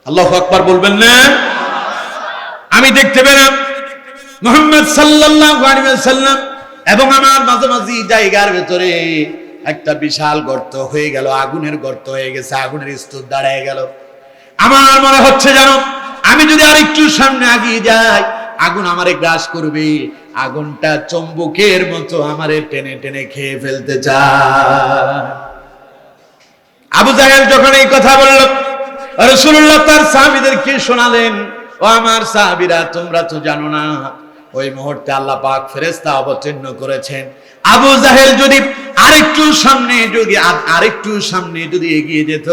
আল্লাহু আকবার বলবেন না? আমি দেখতে পেলাম মুহাম্মদ সাল্লাল্লাহু আলাইহি ওয়াসাল্লাম এবং আমার মাঝামাঝি জায়গার ভেতরে একটা বিশাল গর্ত হয়ে গেল, আগুনের গর্ত হয়ে গেছে, আগুনের স্তূপ দাঁড়ায় গেল। আমার মনে হচ্ছে জানো, আমি যদি আরেকটু সামনে এগিয়ে যাই আগুন আমারে গ্রাস করবে, আগুনটা চুম্বকের মতো আমারে টেনে টেনে খেয়ে ফেলতে চায়। আবু জাহেল যখন এই কথা বলল, রাসূলুল্লাহ তার সাহাবীদেরকে শোনালেন, ও আমার সাহাবীরা, তোমরা তো জানো না ওই মুহূর্তে আল্লাহ পাক ফেরেশতা অবতীর্ণ করেছেন। আবু জাহেল যদি আরেকটু সামনে যদি এগিয়ে যেত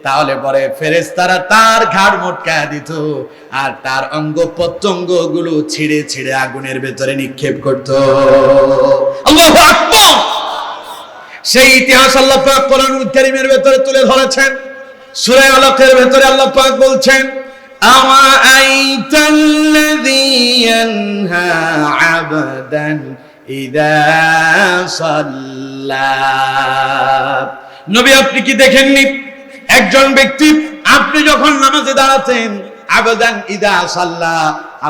তাহলে পরে ফেরেশতারা তার ঘাড় মটকায় দিত আর তার অঙ্গ প্রত্যঙ্গ গুলো ছিঁড়ে ছিঁড়ে আগুনের ভেতরে নিক্ষেপ করত। আল্লাহু আকবার! সেই ইতিহাস আল্লাহ পাক কোরআনুল কারীমের ভেতরে তুলে ধরেছেন। সূরা আলাকের ভেতরে আল্লাহ পাক বলছেন, আওয়া আইতাল্লাযী ইয়ানহা আবদান ইযা সাল্লা। নবী, আপনি কি দেখেননি একজন ব্যক্তি আপনি যখন নামাজে দাঁড়াতেন, আবদান ইযা সাল্লা,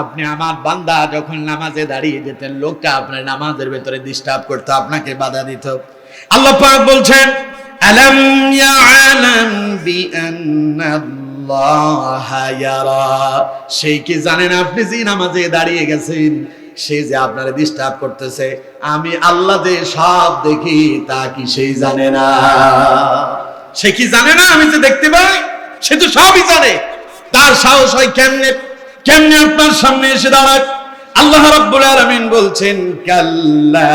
আপনি আমার বান্দা যখন নামাজে দাঁড়িয়ে যেতেন, লোকটা আপনার নামাজের ভেতরে ডিস্টার্ব করতো, আপনাকে বাধা দিত। আল্লাহ পাক বলছেন, আলাম ইয়ালাম বিআন্নাল্লাহা ইয়ারা, সেই কি জানেন আপনি যে নামাজে দাঁড়িয়ে গেছেন সে যে আপনারে ডিস্টার্ব করতেছে, আমি আল্লাহ যে সব দেখি তা কি সেই জানে না? সে কি জানে না আমি যে দেখতে পাই? সে তো সবই জানে। তার সাহস হয় কেমনে আপনার সামনে এসে দাঁড়ায়? আল্লাহ রাব্বুল আলামিন বলছেন, কাল্লা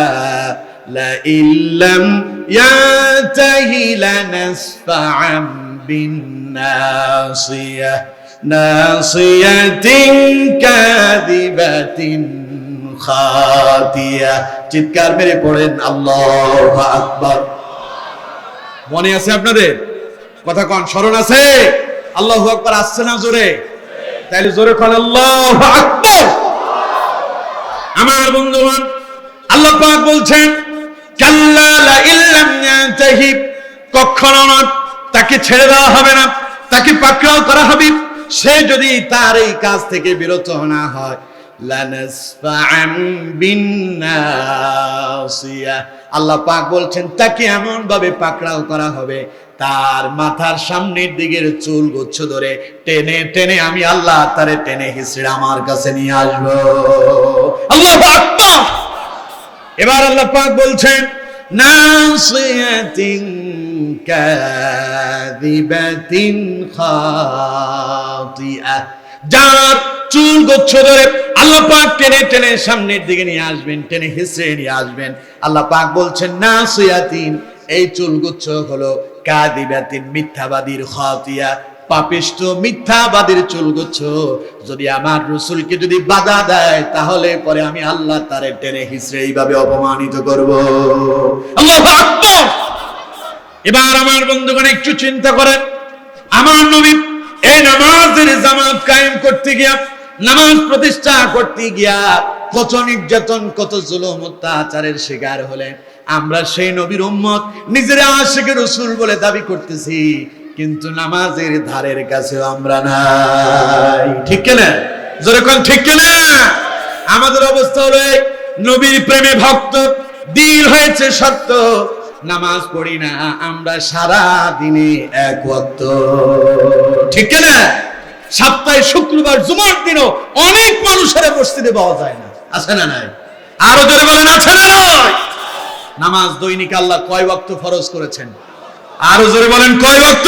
লা ইল্লাম ইয়াতাহি লানাসফা'আম বিন্নাসিয়া নাসিয়াতিন কাযিবাতিন খাতিয়া। চিৎকার মেরে পড়েন আল্লাহু আকবার। মনে আছে আপনাদের? কথা কোন স্মরণ আছে? আল্লাহু আকবার আসছে না জোরে? তাইলে জোরে কোন আল্লাহু আকবার। আমার বন্ধুগণ, আল্লাহ পাক বলছেন, কাল্লা লা ইল্লাম ইয়ানতাহি, কখনো না তাকে ছেড়ে দেওয়া হবে না, তাকে পাকড়াও করা হবে। সে যদি তার এই কাজ থেকে বিরত না হয়, লানাসফা'আম বিন্নাসিয়া, আল্লাহ পাক বলছেন তাকে এমন ভাবে পাকড়াও করা হবে তার মাথার সামনের দিকের চুল গুচ্ছ ধরে টেনে টেনে আমি আল্লাহ তারে টেনে হিসড়ে আমার কাছে নিয়ে আসবো। আল্লাহু আকবার। এবার আল্লাহ পাক বলছেন, নাসিয়াতিন কাযিবাতিন খাতিয়া, যার চুল গুচ্ছ ধরে আল্লাহ পাক টেনে টেনে সামনের দিকে নিয়ে আসবেন, টেনে হিসড়ে নিয়ে আসবেন। আল্লাহ পাক বলছেন, নাসিয়াতিন, এই চুলগুচ্ছ হলো কাযিবাতিন, মিথ্যাবাদীর, খাতিয়া, পাপিষ্ট মিথ্যাবাদীর চুলগুচ্ছ। যদি আমার রাসূলকে যদি বাধা দেয় তাহলে পরে আমি আল্লাহ তারে টেনে হিসড়ে এইভাবে অপমানিত করব। আল্লাহু আকবার। এবার আমার বন্ধুগণ একটু চিন্তা করেন, আমার নবী এই নামাজের জামাত কায়েম করতে গিয়া, নামাজ প্রতিষ্ঠা করতে গিয়া কত নির্যাতন, কত জুলুম অত্যাচারের শিকার হলেন। আমরা সেই নবীর উম্মত, নিজেরা আশিকে রাসূল বলে দাবি করতেছি, কিন্তু নামাজের ধারের কাছে আমরা নাই। ঠিক কিনা? জোরে কোন ঠিক কিনা? আমাদের অবস্থা হলো নবীর প্রেমে ভক্ত, দিল হয়েছে শক্ত, নামাজ পড়ি না আমরা সারা দিনে এক ওয়াক্ত। ঠিক কিনা? সপ্তাহে শুক্রবার জুমার দিনও অনেক মানুষের মসজিদে পাওয়া যায় না। আছে না নাই? আরো জোরে বলেন, আছে না নয়? নামাজ দৈনিক আল্লাহ কয় ওয়াক্ত ফরজ করেছেন? আরো জোরে বলেন, কয় ওয়াক্ত?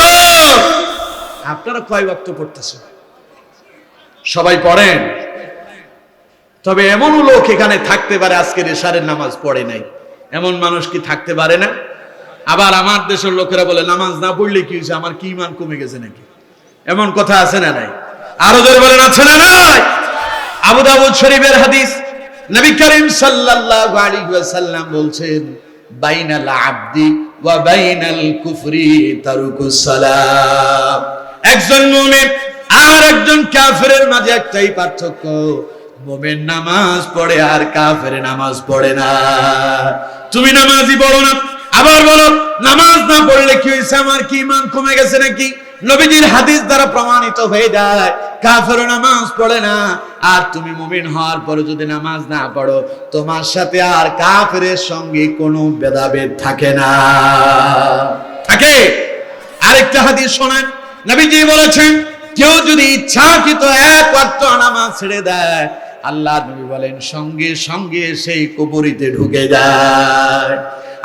আপনারা কয় ওয়াক্ত পড়তেছেন? সবাই পড়েন? তবে এমনও লোক এখানে থাকতে পারে আজকের এশারের নামাজ পড়ে নাই, এমন মানুষ কি থাকতে পারে না? আবার আমার দেশের লোকেরা বলে নামাজ না পড়লে কি হয়েছে, আমার কি ঈমান কমে গেছে নাকি? এমন কথা আছে না নাই? আরো জোরে বলেন, আছে না নাই? আবু দাউদ শরীফের হাদিস, নবী করিম সাল্লাল্লাহু আলাইহি ওয়াসাল্লাম বলছেন, বাইনাল আবদি ওয়া বাইনাল কুফরি তারকুস সালাম। একজন মুমিন আর একজন কাফেরের মাঝে একটাই পার্থক্য, মুমিন নামাজ পড়ে আর কাফের নামাজ পড়ে না। তুমি নামাজই পড়ো না, আবার বলো নামাজ না পড়লে কি হয়েছে, আমার কি ঈমান কমে গেছে নাকি? নবীজির হাদিস দ্বারা প্রমাণিত হয়ে যায় কাফের নামাজ পড়ে না। আর তুমি মুমিন হওয়ার পরে যদি নামাজ না পড়ো, তোমার সাথে আর কাফেরের সঙ্গে কোনো ভেদাভেদ থাকে না। থাকে? আরেকটা হাদিস শোনেন, নবীজি বলেছেন কেউ যদি ইচ্ছাকৃত এক ওয়াক্ত নামাজ ছেড়ে দেয়, আল্লাহ নবী বলেন সঙ্গে সঙ্গে সেই কবরিতে ঢুকে যায়।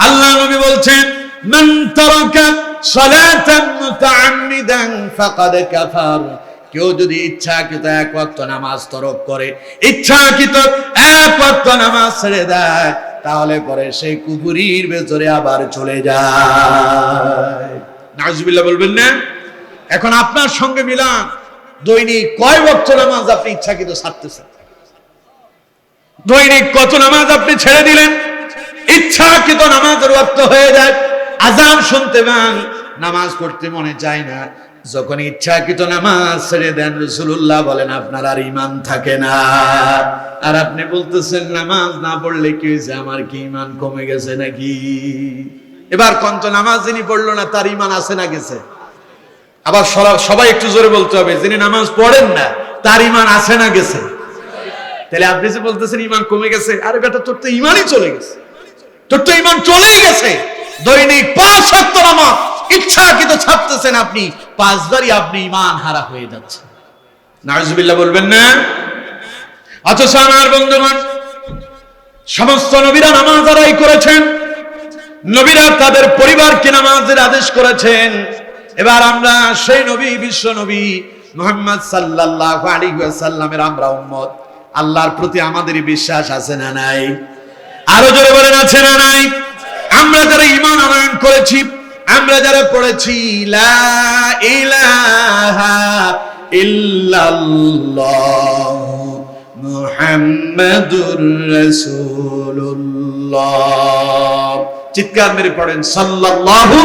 আল্লাহ নবী বলছেন মান তারাকা সালাতান মুতাআম্মিদান ফাকাদ কাফার, কেউ যদি ইচ্ছাকৃত এক ওয়াক্ত নামাজ তরক করে, ইচ্ছাকৃত এক ওয়াক্ত নামাজ ছেড়ে দেয়, তাহলে পরে সেই কুফরির ভেতরে আবার চলে যায়। নাউজুবিল্লাহ বলবেন না? এখন আপনার সঙ্গে মিলান, দৈনিক কয় ওয়াক্ত নামাজ আপনি ইচ্ছাকৃত ছাড়তেছেন? দৈনিক কত নামাজ আপনি ছেড়ে দিলেন? ইচ্ছাকৃত নামাজের ওয়াক্ত হয়ে যায়, আযান শুনতে পান, নামাজ পড়তে মনে চায় না, যখন ইচ্ছাকৃত নামাজ ছেড়ে দেন রাসূলুল্লাহ বলেন আপনার আর ঈমান থাকে না। আর আপনি বলতেছেন নামাজ না পড়লে কি হয়েছে, আমার কি ঈমান কমে গেছে নাকি? এবার কত নামাজ যিনি পড়লো না তার ঈমান আছে না গেছে? আবার সবাই একটু জোরে বলতে হবে, যিনি নামাজ পড়েন না তার ঈমান আছে না গেছে? তাহলে আপনি যে বলতেছেন ঈমান কমে গেছে, আরে বেটা তোর তো ঈমানই চলে গেছে, তোর তো ঈমান চলেই গেছে। দৈনিক 5 ওয়াক্ত নামাজ ইচ্ছাকৃত ছাড়তেছেন আপনি, 5 বারই আপনি ঈমান হারা হয়ে যাচ্ছে। নাউজুবিল্লাহ বলবেন না? অথচ আমার বন্ধুগণ, সমস্ত নবীরা নামাজ আদায় করেছেন, নবীরা তাদের পরিবারকে নামাজের আদেশ করেছেন। এবার আমরা সেই নবী, বিশ্ব নবী মুহাম্মদ সাল্লাল্লাহু আলাইহি ওয়াসাল্লামের আমরা উম্মত, আল্লাহর প্রতি আমাদের বিশ্বাস আছে না নাই? আরো জোরে বলেন আছে না নাই? আমরা যারা ঈমান আনয়ন করেছি, আমরা যারা পড়েছি লা ইলাহা ইল্লাল্লাহ মুহাম্মাদুর রাসূলুল্লাহ, চিৎকার মেরে পড়েন সাল্লাল্লাহু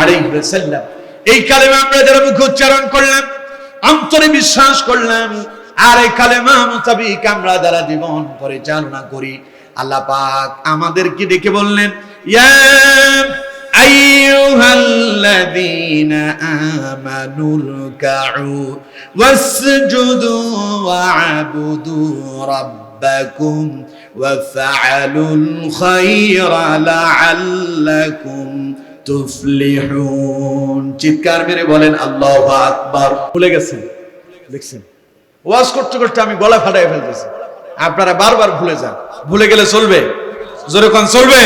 আলাইহি ওয়াসাল্লাম। এই কালেমা আমরা যারা মুখে উচ্চারণ করলাম, অন্তরে বিশ্বাস করলাম, আর এই কালেমা মোতাবেক আমরা যারা জীবন পরিচালনা করি, আল্লাহ পাক আমাদেরকে ডেকে বললেন ইয়া আইয়ুহাল্লাযীনা আমানু রুকউ ওয়াসজুদু ওয়া'বুদু রাব্বাকুম ওয়াফআলুল খায়রা লাআল্লাকুম তুফলিহুন। চিৎকার মেরে বলেন আল্লাহু আকবার। ভুলে গেছেন? দেখছেন ওয়াজ করতে করতে আমি গলা ফাটাই ফেলতেছি, আপনারা বারবার ভুলে যান। ভুলে গেলে চলবে? জোরে কোন চলবে?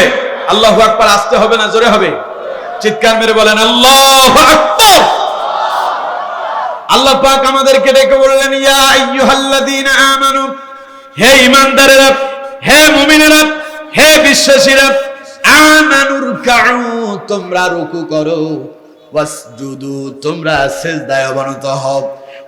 আল্লাহু আকবার আসতে হবে না জোরে হবে? চিৎকার মেরে বলেন আল্লাহু আকবার। আল্লাহ পাক আমাদেরকে ডেকে বললেন ইয়া আইয়ুহাল্লাযীনা আমানু, হে ঈমানদারেরা, হে মুমিনেরা, হে বিশ্বাসীরা, আমানু রুকউ, তোমরা রুকু করো, ওয়াসজুদু, তোমরা সিজদায় অবনত হও,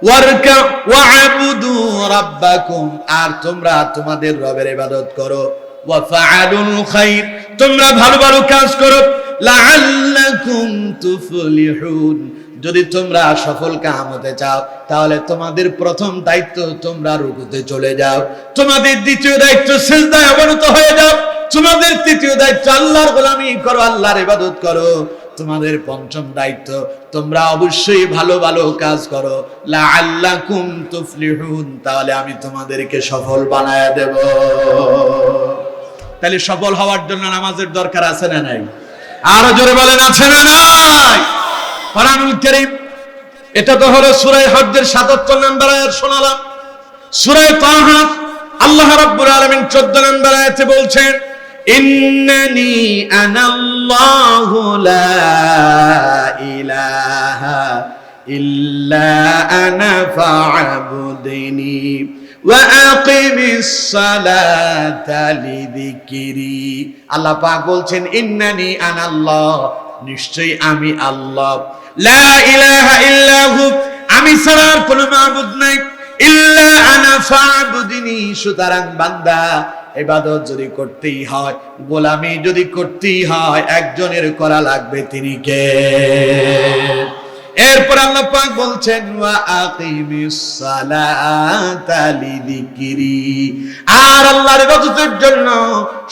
ওয়ারকা ওয়া'বুদু রাব্বাকুম, আর তোমরা তোমাদের রবের ইবাদত করো, ওয়াফআলুল খায়র, তোমরা ভালো ভালো কাজ করো, লাআল্লাকুম তুফলিহুন, যদি তোমরা সফল কাম হতে চাও তাহলে তোমাদের প্রথম দায়িত্ব তোমরা রুকুতে চলে যাও, তোমাদের দ্বিতীয় দায়িত্ব সিজদায় অবনত হয়ে যাও, তোমাদের তৃতীয় দায়িত্ব আল্লাহর গোলামি করো, আল্লাহর ইবাদত করো, তোমাদের পঞ্চম দায়িত্ব তোমরা অবশ্যই ভালো ভালো কাজ করো, লাআল্লাকুম তুফলিহুন, তাহলে আমি তোমাদেরকে সফল বানায়া দেব। তাহলে সফল হওয়ার জন্য নামাজের দরকার আছে না নাই? আরো জোরে বলেন আছে না নাই? কোরআনুল কারীম, এটা তো হলো সূরা হজ্জের ৭৭ নম্বর আয়াত শোনালাম। সূরা তাহা আল্লাহ রাব্বুল আলামিন ১৪ নম্বর আয়াতে বলছেন ইন্নানি আনাল্লাহু লা ইলাহা ইল্লা আনা ফা'বুদনি ওয়া আকিমিস সালাতা লিযিকরি। আল্লাহ পাক বলছেন ইন্নানি আনাল্লাহ, নিশ্চয়ই আমি আল্লাহ, লা ইলাহা ইল্লাহু, আমি ছাড়া আর কোনো মাবুদ নাই, ইল্লা আনা ফা'বুদনি, সুতরাং বান্দা ইবাদত যদি করতেই হয়, গোলামি যদি করতেই হয়, একজনের করা লাগবে, তিনি কে? এরপর আল্লাহ পাক বলছেন ওয়া আকিমিস সালাতা লিযিকরি, আর আল্লাহর ইবাদতের জন্য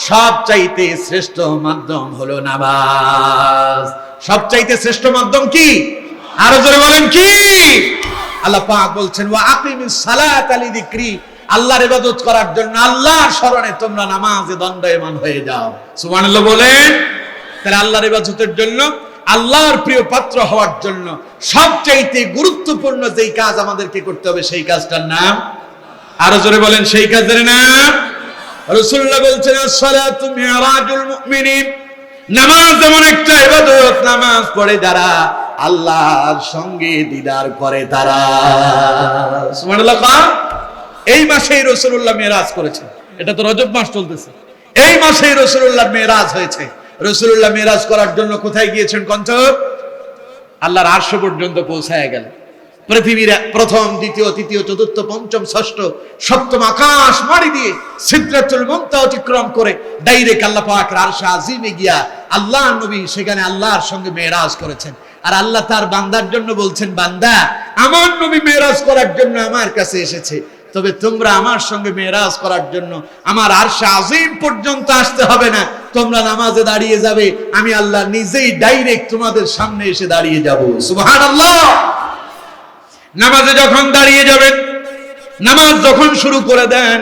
সবচাইতে শ্রেষ্ঠ মাধ্যম হলো নামাজ। সবচাইতে শ্রেষ্ঠ মাধ্যম কি? আরো জোরে বলেন কি? আল্লাহ পাক বলছেন ওয়া আকিমিস সালাতা লিযিকরি, আল্লাহর ইবাদত করার জন্য, আল্লাহর স্মরণে তোমরা নামাজে দণ্ডায়মান হয়ে যাও। সুবহানাল্লাহ বলেন। তাহলে আল্লাহর ইবাদতের জন্য, আল্লাহর প্রিয় পাত্র হওয়ার জন্য সবচেয়ে গুরুত্বপূর্ণ যেই কাজ আমাদেরকে করতে হবে, সেই কাজটার নাম, আরো জোরে বলেন, সেই কাজের নাম, রাসূলুল্লাহ বলছেন as-সালাতু মিরাজুল মুমিনিন, নামাজ এমন একটা ইবাদত, নামাজ পড়ে যারা আল্লাহর সঙ্গে দিদার করে তারা। সুবহানাল্লাহ। এই মাসেই রাসূলুল্লাহ মেরাজ করেছেন, এটা তো রজব মাস চলতেছে, এই মাসেই রাসূলুল্লাহ মেরাজ হয়েছে। রাসূলুল্লাহ মেরাজ করার জন্য কোথায় গিয়েছেন? কন্ত আল্লাহর আরশ পর্যন্ত পৌঁছায় গেল। পৃথিবীর প্রথম, দ্বিতীয়, তৃতীয়, চতুর্থ, পঞ্চম, ষষ্ঠ, সপ্তম আকাশ মাড়ি দিয়ে সিদরাতুল মুনতাহা অতিক্রম করে ডাইরেক্ট আল্লাহ পাকের আরশে আজিমে গিয়া আল্লাহর নবী সেখানে আল্লাহর সঙ্গে মেরাজ করেছেন। আর আল্লাহ তার বান্দার জন্য বলছেন, বান্দা, আমার নবী মেরাজ করার জন্য আমার কাছে এসেছে, তবে তোমরা আমার সঙ্গে মেরাজ করার জন্য আমার আরশে আজিম পর্যন্ত আসতে হবে না, তোমরা নামাজে দাঁড়িয়ে যাবে, আমি আল্লাহ নিজেই ডাইরেক্ট তোমাদের সামনে এসে দাঁড়িয়ে যাব। সুবহানাল্লাহ। নামাজে যখন দাঁড়িয়ে যাবেন, নামাজ যখন শুরু করে দেন,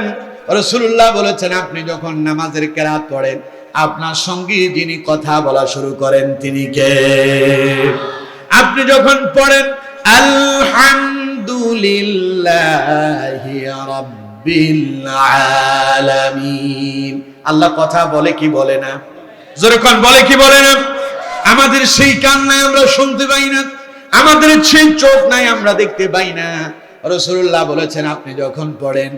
রাসূলুল্লাহ বলেছেন আপনি যখন নামাজের কিরাত পড়েন, আপনার সঙ্গে যিনি কথা বলা শুরু করেন তিনি কে? আপনি যখন পড়েন আলহামদুলিল্লাহি রাব্বিল আলামিন, আল্লাহ কথা বলে কি বলে না? জোরে কোন, বলে কি বলে না? আমাদের সেই কান নাই, আমরা শুনতে পাই না, আমাদের সেই চোখ নাই, আমরা দেখতে পাই না। রাসূলুল্লাহ বলেছেন আপনি যখন পড়েন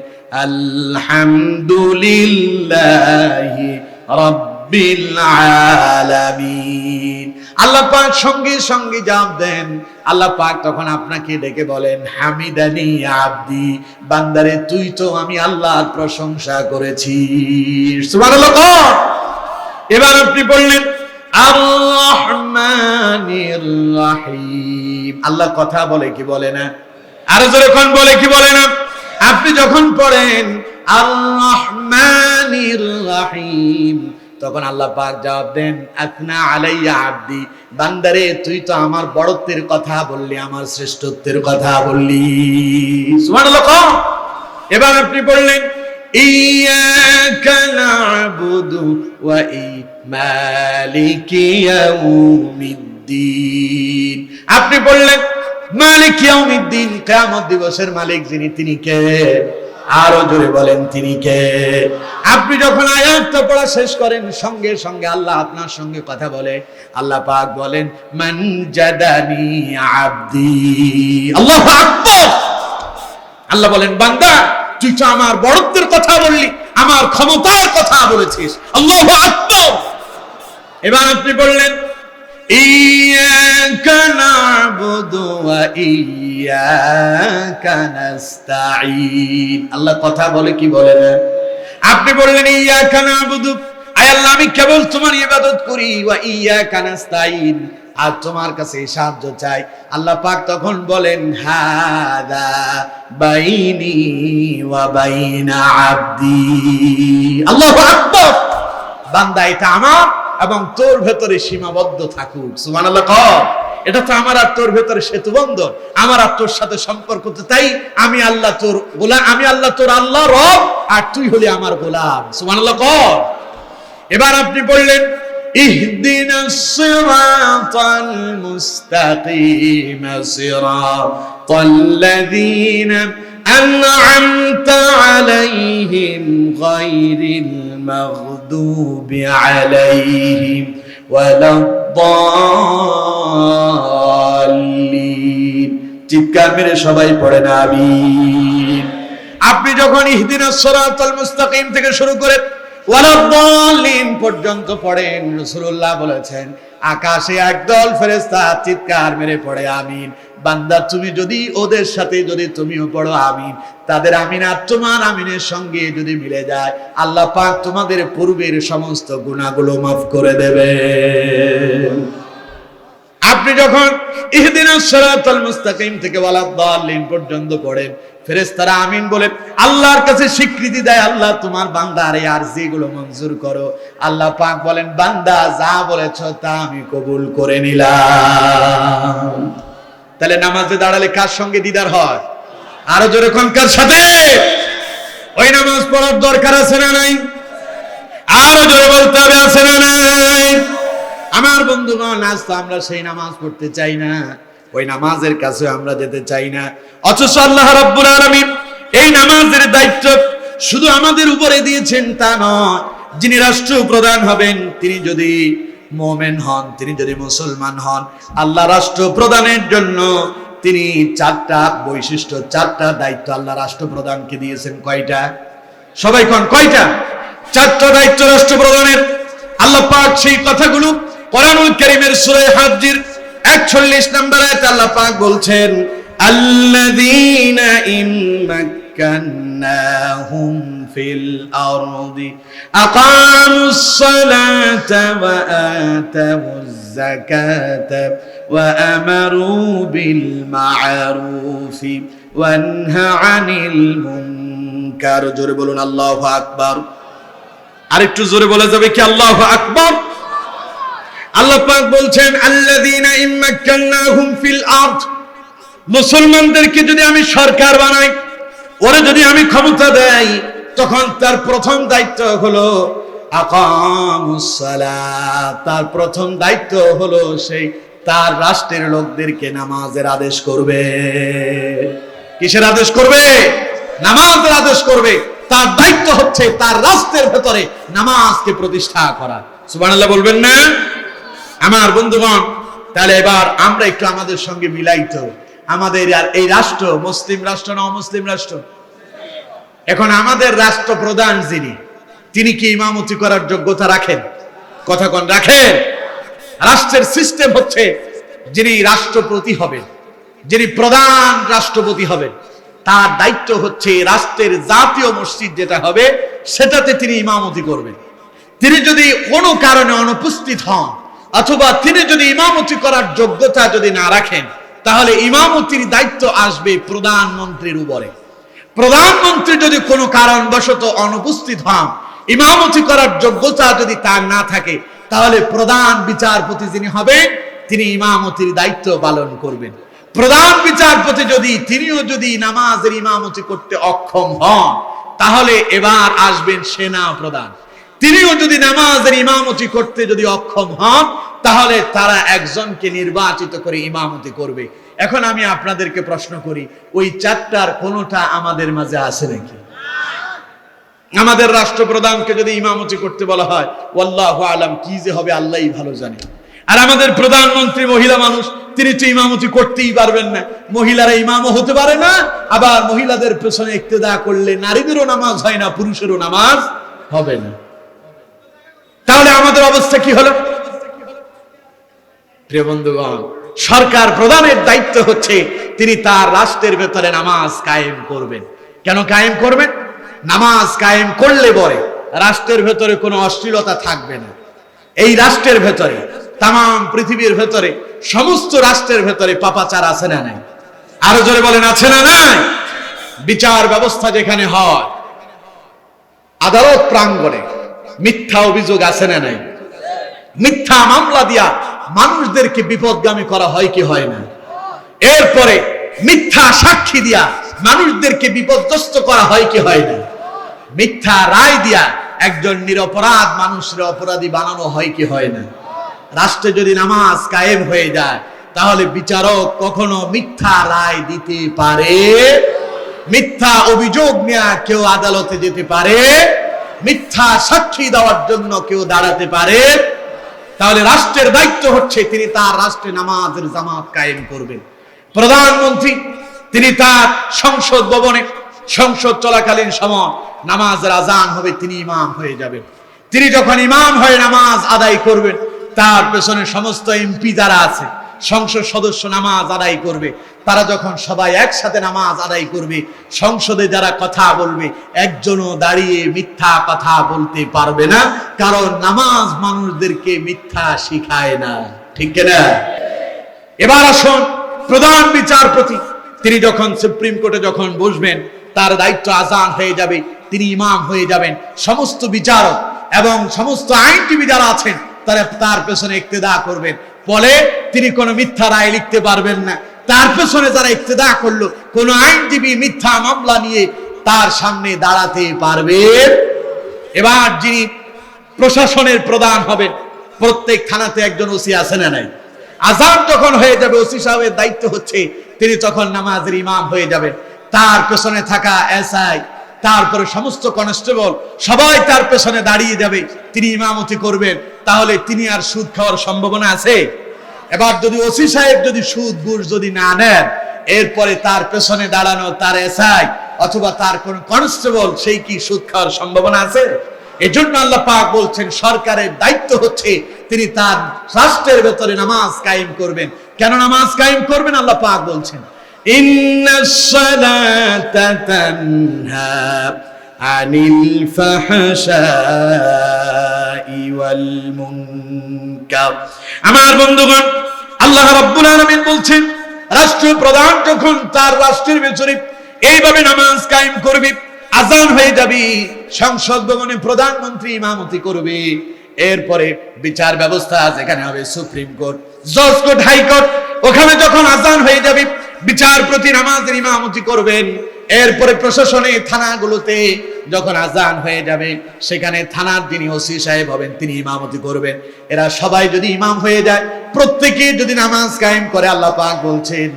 আলহামদুলিল্লাহি রাব্বিল আলামিন, আল্লাহ পাক সঙ্গে সঙ্গে জবাব দেন। আল্লাহ পাক তখন আপনাকে ডেকে বলেন হামিদানি আব্দি, বান্দারে তুই তো আমি আল্লাহর প্রশংসা করেছিস। সুবহানাল্লাহ। এবার আপনি বললেন আর রহমানির রহিম, আল্লাহ কথা বলে কি বলে না? আরো জোরে কোন, বলে কি বলে না? আপনি যখন পড়েন আর রহমানির রহিম, তখন আল্লাহ পাক জবাব দেন আতনা আলাইয়া আব্দি, বান্দারে তুই তো আমার বড়ত্বের কথা বললি, আমার শ্রেষ্ঠত্বের কথা বললি। সুবহানাল্লাহ। এবার আপনি বললেন ইয়াকা না'বুদু ওয়া মালিকি ইয়াউমিদ্দিন, আপনি বললেন মালিক ইয়াউমিদ্দিন, কিয়ামত দিবসের মালিক যিনি, তিনি কে? আরো জোরে বলেন তিনি কে? আপনি যখন আয়াতটা পড়া শেষ করেন, সঙ্গে সঙ্গে আল্লাহ আপনার সঙ্গে কথা বলে। আল্লাহ পাক বলেন মান জাদানি আব্দি, আল্লাহু আকবার। আল্লাহ বলেন বান্দা তুই তো আমার বড়ত্বের কথা বললি, আমার ক্ষমতার কথা বলেছিস। আল্লাহু আকবার। এবার আপনি বললেন ইয়াকা না'বুদু ওয়া ইয়াকা নাস্তাঈন, আল্লাহ কথা বলে কি বলে না? আপনি বললেন ইয়াকা না'বুদু, আয় আল্লাহ আমি কেবল তোমার ইবাদত করি, ওয়া ইয়াকা নাস্তাঈন, আর তোমার কাছে সাহায্য চাই। আল্লাহ পাক তখন বলেন হাদা বাইনি ওয়া বাইনা আব্দি, আল্লাহু আকবার। বান্দা এটা আমার এবং তোর ভেতরে সীমাবদ্ধ থাকুক। সুবহানাল্লাহ। এটা তো আমার আর তোর ভেতরে সেতু বন্ধন, আমার আর তোর সাথে সম্পর্ক তো তাই, আমি আল্লাহ তোর গোলাম, আমি আল্লাহ তোর আল্লাহ রব, আর তুই হলি আমার গোলাম। সুবহানাল্লাহ। এবার আপনি বললেন ইহদিনাস সিরাতাল মুস্তাকিম সিরাতাল্লাযীনা আন'আমতা আলাইহিম গায়রিল মাগদুবি আলাইহিম ওয়ালাদ-দাল্লিন, চিৎকার মেরে সবাই পড়েন আমিন। আপনি যখন ইহদিনাস সিরাতাল মুস্তাকিম থেকে শুরু করে ওয়ালাদ-দাল্লিন পর্যন্ত পড়েন, রাসূলুল্লাহ বলেছেন আকাশে একদল ফেরেশতা চিৎকার মেরে পড়ে আমিন। বান্দা তুমি যদি ওদের সাথে যদি তুমিও পড়ো আমিন, তাদের আমিন আর তোমার আমিনের সঙ্গে যদি মিলে যায়, আল্লাহ পাক তোমাদের পূর্বের সমস্ত গুনাহগুলো মাফ করে দেবেন। আপনি যখন ইহদিনাস সিরাতাল মুস্তাকিম থেকে ওয়ালাদ-দাল্লিন পর্যন্ত পড়েন, ফেরেশতারা আমিন বলে আল্লাহর কাছে স্বীকৃতি দেয়, আল্লাহ তোমার বান্দার এই আরজি গুলো মঞ্জুর করো। আল্লাহ পাক বলেন, বান্দা যা বলেছো তা আমি কবুল করে নিলাম। তাহলে নামাজে দাঁড়ালে কার সঙ্গে দিদার হয়? আরো জোরে কোন কার সাথে? ওই নামাজ পড়ার দরকার আছে না নাই? আরো জোরে বলতে হবে, আছে না নাই? আমার বন্ধুগণ, আজ তো আমরা সেই নামাজ পড়তে চাই না, ওই নামাজের কাছে আমরা যেতে চাই না। অথচ আল্লাহ রাব্বুল আলামিন এই নামাজের দায়িত্ব শুধু আমাদের উপরে দিয়েছেন তা নয়, যিনি রাষ্ট্রপ্রধান হবেন তিনি যদি মুমিন হন, তিনি যদি মুসলমান হন, আল্লাহ রাষ্ট্রপ্রধানের জন্য তিনি চারটা বৈশিষ্ট্য, চারটা দায়িত্ব আল্লাহ রাষ্ট্রপ্রধানকে দিয়েছেন। কয়টা? সবাই কোন কয়টা? চারটা দায়িত্ব রাষ্ট্রপ্রধানের। আল্লাহ পাক সেই কথাগুলো কোরআনুল কারীমের সূরা হাজ্জের 41 নম্বর আয়াতে আল্লাহ পাক বলছেন, আল্লাযীনা ইম্মাক্কান্নাহুম ফিল আরদি আকামুস সালাতা ওয়া আতাউয যাকাতা ওয়া আমারু বিল মা'রুফি ওয়া নাহা আনিল মুনকার। জোরে বলুন আল্লাহু আকবার। আরেকটু জোরে বলা যাবে কি আল্লাহু আকবার? আল্লাহ পাক বলছেন, আল্লাযীনা ইম্মাক্কান্নাহুম ফিল আরদ, মুসলমানদেরকে যদি আমি সরকার বানাই, ওরে যদি আমি ক্ষমতা দেই, তখন তার প্রথম দায়িত্ব হলো আকামুস সালাত। তার প্রথম দায়িত্ব হলো সেই তার রাষ্ট্রের লোকদেরকে নামাজের আদেশ করবে। কিসের আদেশ করবে? নামাজের আদেশ করবে। তার দায়িত্ব হচ্ছে তার রাষ্ট্রের ভেতরে নামাজকে প্রতিষ্ঠা করা। সুবহানাল্লাহ বলবেন না? আমার বন্ধুগণ, তাহলে এবার আমরা একটু আমাদের সঙ্গে মিলাইতো, আমাদের আর এই রাষ্ট্র মুসলিম রাষ্ট্র না অমুসলিম রাষ্ট্র? এখন আমাদের রাষ্ট্রপ্রধান যিনি, তিনি কি ইমামতি করার যোগ্যতা রাখেন? কথা কোন রাখেন? রাষ্ট্রের সিস্টেম হচ্ছে যিনি রাষ্ট্রপতি হবেন, যিনি প্রধান রাষ্ট্রপতি হবেন, তার দায়িত্ব হচ্ছে রাষ্ট্রের জাতীয় মসজিদ যেটা হবে সেটাতে তিনি ইমামতি করবেন। তিনি যদি কোনো কারণে অনুপস্থিত হন অথবা তিনি যদি ইমামতি করার যোগ্যতা যদি না রাখেন, তাহলে ইমামতির দায়িত্ব আসবে প্রধানমন্ত্রীর উপরে। প্রধানমন্ত্রী যদি কোনো কারণবশত অনুপস্থিত হন, ইমামতি করার যোগ্যতা যদি তার না থাকে, তাহলে প্রধান বিচারপতি যিনি হবেন তিনি ইমামতির দায়িত্ব পালন করবেন। প্রধান বিচারপতি তিনিও যদি নামাজের ইমামতি করতে অক্ষম হন, তাহলে এবার আসবেন সেনা প্রধান। তিনিও যদি নামাজের ইমামতি করতে যদি অক্ষম হন, তাহলে তারা একজনকে নির্বাচিত করে ইমামতি করবে। এখন আমি আপনাদেরকে প্রশ্ন করি, ওই চারটার কোনোটা আমাদের মাঝে আছে নাকি? আমাদের রাষ্ট্রপ্রধানকে যদি ইমামতি করতে বলা হয়, ওয়াল্লাহু আলাম, কি যে হবে আল্লাহই ভালো জানে। আর আমাদের প্রধানমন্ত্রী মহিলা মানুষ, তিনি তো ইমামতি করতেই পারবেন না। মহিলারা ইমামও হতে পারে না, আবার মহিলাদের পেছনে ইক্তেদা করলে নারীদেরও নামাজ হয় না, পুরুষেরও নামাজ হবে না। তাহলে আমাদের অবস্থা কি হলো? প্রিয় বন্ধুগণ, সরকার প্রধানের দায়িত্ব হচ্ছে তিনি তার রাষ্ট্রের ভেতরে নামাজ কায়েম করবেন। কেন কায়েম করবেন? নামাজ কায়েম করলে পরে রাষ্ট্রের ভেতরে কোনো অশ্লীলতা থাকবে না। এই রাষ্ট্রের ভেতরে, তাম পৃথিবীর ভেতরে, সমস্ত রাষ্ট্রের ভেতরে পাপাচার আছে না নাই? আরো জোরে বলেন, আছে না নাই? বিচার ব্যবস্থা যেখানে হয়, আদালত প্রাঙ্গণে মিথ্যা অভিযোগ আছে না নাই? মিথ্যা মামলা দিয়া মানুষদেরকে বিপদগামী করা হয় কি হয় না? এরপরে মিথ্যা সাক্ষী দিয়া মানুষদেরকে বিপদগ্রস্ত করা হয় কি হয় না? মিথ্যা রায় দিয়া একজন নিরপরাধ মানুষের অপরাধী বানানো হয় কি হয় না? রাষ্ট্রে যদি নামাজ কায়েম হয়ে যায়, তাহলে বিচারক কখনো মিথ্যা রায় দিতে পারে? মিথ্যা অভিযোগ নিয়ে কেউ আদালতে যেতে পারে? মিথ্যা সাক্ষী দেওয়ার জন্য কেউ দাঁড়াতে পারে? তাহলে রাষ্ট্রের দায়িত্ব হচ্ছে তিনি তার রাষ্ট্রে নামাজের জামাত কায়েম করবেন। প্রধানমন্ত্রী তিনি তার সংসদ ভবনে, সংসদ চলাকালীন সময় নামাজের আজান হবে, তিনি ইমাম হয়ে যাবেন। তিনি যখন ইমাম হয়ে নামাজ আদায় করবেন, তার পেছনে সমস্ত এমপি যারা আছে, সংসদ সদস্য নামাজ আদায় করবে। তারা যখন সবাই একসাথে নামাজ আদায় করবে, সংসদে যারা কথা বলবে, একজনও দাঁড়িয়ে মিথ্যা কথা বলতে পারবে না, কারণ নামাজ মানুষদেরকে মিথ্যা শিখায় না। ঠিক না? এবার আসুন প্রধান বিচারপতি, তিনি যখন সুপ্রিম কোর্টে যখন বসবেন, তার দায়িত্ব আজান হয়ে যাবে, তিনি ইমাম হয়ে যাবেন। সমস্ত বিচারক এবং সমস্ত আইনজীবী যারা আছেন তারা তার পেছনে ইক্তেদা করবেন। ফলে তিনি কোনো মিথ্যা রায় লিখতে পারবেন না। তার পেছনে যারা ইক্তেদা করলো, কোন আইনজীবী মিথ্যা মামলা নিয়ে তার সামনে দাঁড়াতে পারবে। এবার যিনি প্রশাসনের প্রধান হবেন, প্রত্যেক থানাতে একজন ওসি আছে না নাই? আজান যখন হয়ে যাবে, ওসি সাহেবের দায়িত্ব হচ্ছে তিনি তখন নামাজের ইমাম হয়ে যাবেন। তার পেছনে থাকা এসআই, তারপরে সমস্ত কনস্টেবল সবাই তার পেছনে দাঁড়িয়ে যাবে, তিনি ইমামতি করবেন। তাহলে তিনি আর সুদ খাওয়ার সম্ভাবনা আছে? এবার যদি ওসি সাহেব যদি সুদ ঘুষ যদি না নেন, এরপরে তার পেছনে দাঁড়ানো তার এসআই অথবা তার কোন কনস্টেবল, সেই কি সুদ খাওয়ার সম্ভাবনা আছে? এজন্য আল্লাহ পাক বলছেন সরকারের দায়িত্ব হচ্ছে তিনি তার রাষ্ট্রের ভেতরে নামাজ কায়েম করবেন। কেন নামাজ কায়েম করবেন? আল্লাহ পাক বলছেন ইন্নাস সালাতা তানহা আনিল ফাহশাই ওয়াল মুনকার। আমার বন্ধুগণ, আল্লাহ রাব্বুল আলামিন বলছেন রাষ্ট্রপ্রধান যখন তার রাষ্ট্রের ভেতরে এইভাবে নামাজ কায়েম করবে, আজান হয়ে যাবে, সংসদ ভবনে প্রধানমন্ত্রী ইমামতি করবে, এরপরে বিচার ব্যবস্থা যেখানে হবে সুপ্রিম কোর্ট, জজ কোর্ট, হাইকোর্ট, ওখানে যখন আজান হয়ে যাবে বিচারপতি নামাজের ইমামতি করবেন। এরপরে প্রশাসনে থানাগুলোতে যখন আজান হয়ে যাবে, সেখানে থানার যিনি ওসি সাহেব হবেন তিনি ইমামতি করবেন। এরা সবাই যদি ইমাম হয়ে যায়, প্রত্যেকে যদি নামাজ কায়েম করে, আল্লাহ পাক বলছেন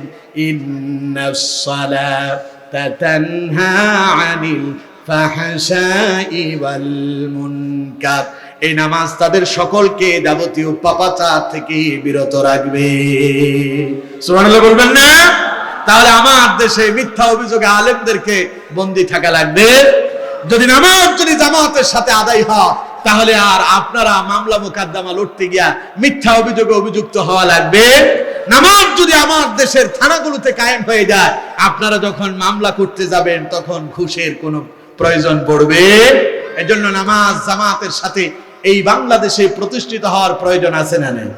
ইন্নাস সালাতা তানহা আনিল ফাহশাই ওয়াল মুনকার। এই নামাজ তাদের সকলকে যাবতীয় পাপাচার থেকে বিরত রাখবে। সুবহানাল্লাহ বলবেন না? তাহলে আমার দেশে মিথ্যা অভিযোগে আলেমদেরকে বন্দী থাকা লাগবে। যদি নামাজ যদি জামাতের সাথে আদায় হয়, তাহলে আর আপনারা মামলা মোকদ্দমা লড়তে গিয়া মিথ্যা অভিযোগে অভিযুক্ত হওয়া লাগবে। নামাজ যদি আমার দেশের থানাগুলোতে কায়েম হয়ে যায়, আপনারা যখন মামলা করতে যাবেন তখন ঘুষের কোনো প্রয়োজন পড়বে। এজন্য নামাজ জামাতের সাথে এই বাংলাদেশে প্রতিষ্ঠিত হওয়ার প্রয়োজন আছে না নাই?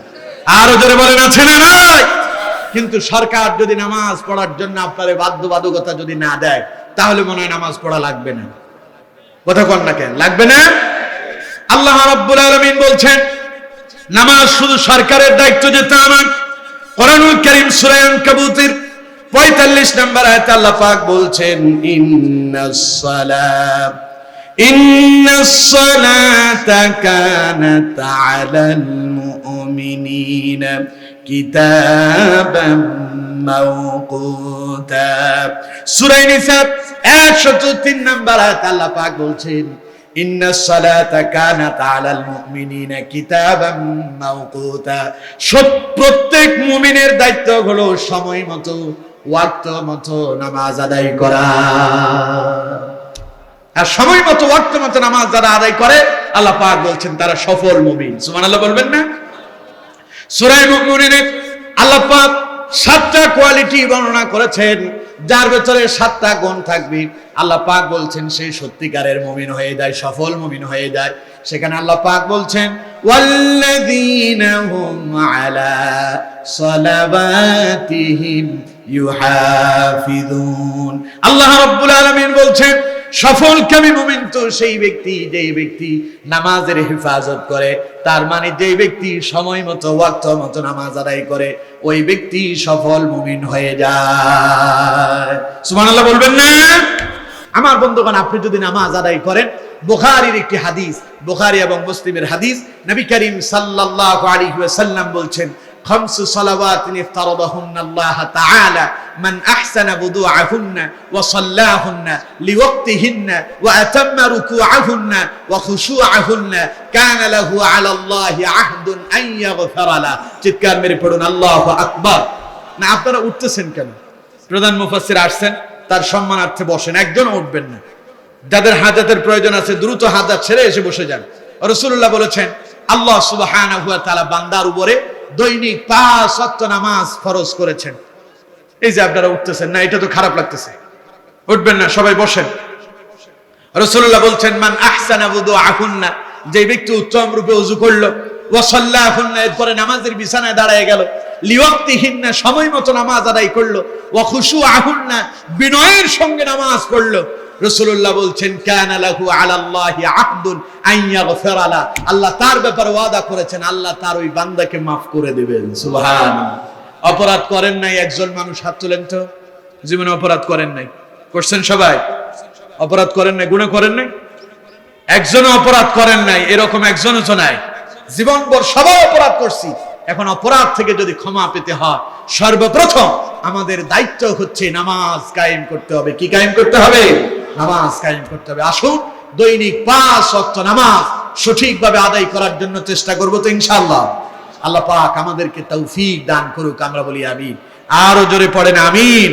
আরো জোরে বলেন আছে না নাই? কিন্তু সরকার যদি নামাজ পড়ার জন্য আপনারে বাধ্যবাধকতা যদি না দেয়, তাহলে মনে হয় নামাজ পড়া লাগবে না। কথা কন না কেন? লাগবে না? আল্লাহ রাব্বুল আলামিন বলছেন নামাজ শুধু সরকারের দায়িত্ব যে তা নয়। কোরআনুল কারীম সূরা আনকাবুতের 45 নম্বর আয়াতে আল্লাহ পাক বলছেন ইন্নাস সালাতা কানাত আলাল মুমিনিনা কিতাবাম মাওকুতা। সূরা নিসা 103 নম্বর আয়াতে আল্লাহ পাক বলছেন ইন্নাস সালাতা কানাত আলাল মুমিনিনা কিতাবাম মাওকুতা। প্রত্যেক মুমিনের দায়িত্ব হলো সময় মতো ওয়াক্ত মতো নামাজ আদায় করা। আর সময় মতো ওয়াক্ত মতো নামাজ যারা আদায় করে, আল্লাহ পাক বলছেন তারা সফল মুমিন। সুবহানাল্লাহ বলবেন না? সূরা মুমিনে আল্লাহ পাক 7টা কোয়ালিটি বর্ণনা করেছেন, যার ভেতরে 7টা গুণ থাকবে। আল্লাহ পাক বলছেন সেই সত্যিকারের মুমিন হয়ে যায়, সফল মুমিন হয়ে যায়। সেখানে আল্লাহ পাক বলছেন ওয়াল্লাযীনা হুম আলা সালাওয়াতিহিম ইউহাফিজুন। আল্লাহ রাব্বুল আলামিন বলছেন সফলকামী মুমিন তো সেই ব্যক্তি যেই ব্যক্তি নামাজের হেফাজত করে। তার মানে যেই ব্যক্তি সময় মতো ওয়াক্ত মতো নামাজ আদায় করে, ওই ব্যক্তি সফল মুমিন হয়ে যায়। সুবহানাল্লাহ বলবেন না? আমার বন্ধুগণ, আপনি যদি নামাজ আদায় করেন, বুখারীর একটি হাদিস, বুখারী এবং মুসলিমের হাদিস, নবী করিম সাল্লাল্লাহু আলাইহি ওয়াসাল্লাম বলছেন খামসু সালাওয়াতিন ইফতারাদাহুন্না আল্লাহ তাআলা মান আহসানা বুদুআহুন্না ওয়া সাল্লাহুন্না লিওয়াক্তিহিন্না ওয়া আতাম্মা রুকুআহুন্না ওয়া খুশুআহুন্না কানা লাহু আলা আল্লাহি আহদুন আন ইয়াগফিরা লা। চিৎকার মেরে পড়ুন আল্লাহু আকবার। না আপনারা উঠতেছেন কেন? প্রধান মুফাসসির আসছেন, তার সম্মানার্থে বসেন, একজনও উঠবেন না। যাদের হাজাতের প্রয়োজন আছে দ্রুত হাজাত ছেড়ে এসে বসে যান। রাসূলুল্লাহ বলেছেন আল্লাহ সুবহানাহু ওয়া তাআলা বান্দার উপরে দৈনিক 5 ওয়াক্ত নামাজ ফরজ করেছেন। এই যে আপনারা উঠতেছেন না, এটা তো খারাপ লাগতেছে, উঠবেন না, সবাই বসেন। রাসূলুল্লাহ বলছেন মান আহসানা বুদুআহুন্না, যে ব্যক্তি উত্তম রূপে ওযু করলো, ওয়া সাল্লাহুন্না, এরপরে নামাজের বিছানায় দাঁড়ায় গেল, লিওয়াক্তিহিন্না সময় মতো নামাজ আদায় করলো, ওয়া খুশুআহুন্না বিনয়ের সঙ্গে নামাজ পড়লো। রাসূলুল্লাহ বলছেন কানা লাহু আলাল্লাহি আহদুন আন ইয়াগফিরা লা, আল্লাহ তার ব্যাপারে ওয়াদা করেছেন আল্লাহ তার ওই বান্দাকে maaf করে দিবেন। সুবহানাল্লাহ। অপরাধ করেন নাই একজন মানুষ, হাত তুলেন তো। জীবনে অপরাধ করেন নাই? করছেন সবাই? অপরাধ করেন নাই, গুনাহ করেন নাই? একজনও অপরাধ করেন নাই এরকম একজনও তো নাই। জীবনভর সবাই অপরাধ করছি। এখন অপরাধ থেকে যদি ক্ষমা পেতে হয়, সর্বপ্রথম আমাদের দায়িত্ব হচ্ছে নামাজ কায়েম করতে হবে। কি কায়েম করতে হবে? নামাজ কায়েম করতে হবে। আসুন দৈনিক 5 ওয়াক্ত নামাজ সঠিকভাবে আদায় করার জন্য চেষ্টা করব তো ইনশাআল্লাহ। আল্লাহ পাক আমাদেরকে তৌফিক দান করুক। আমরা বলি আমিন। আরো জোরে পড়েন আমিন।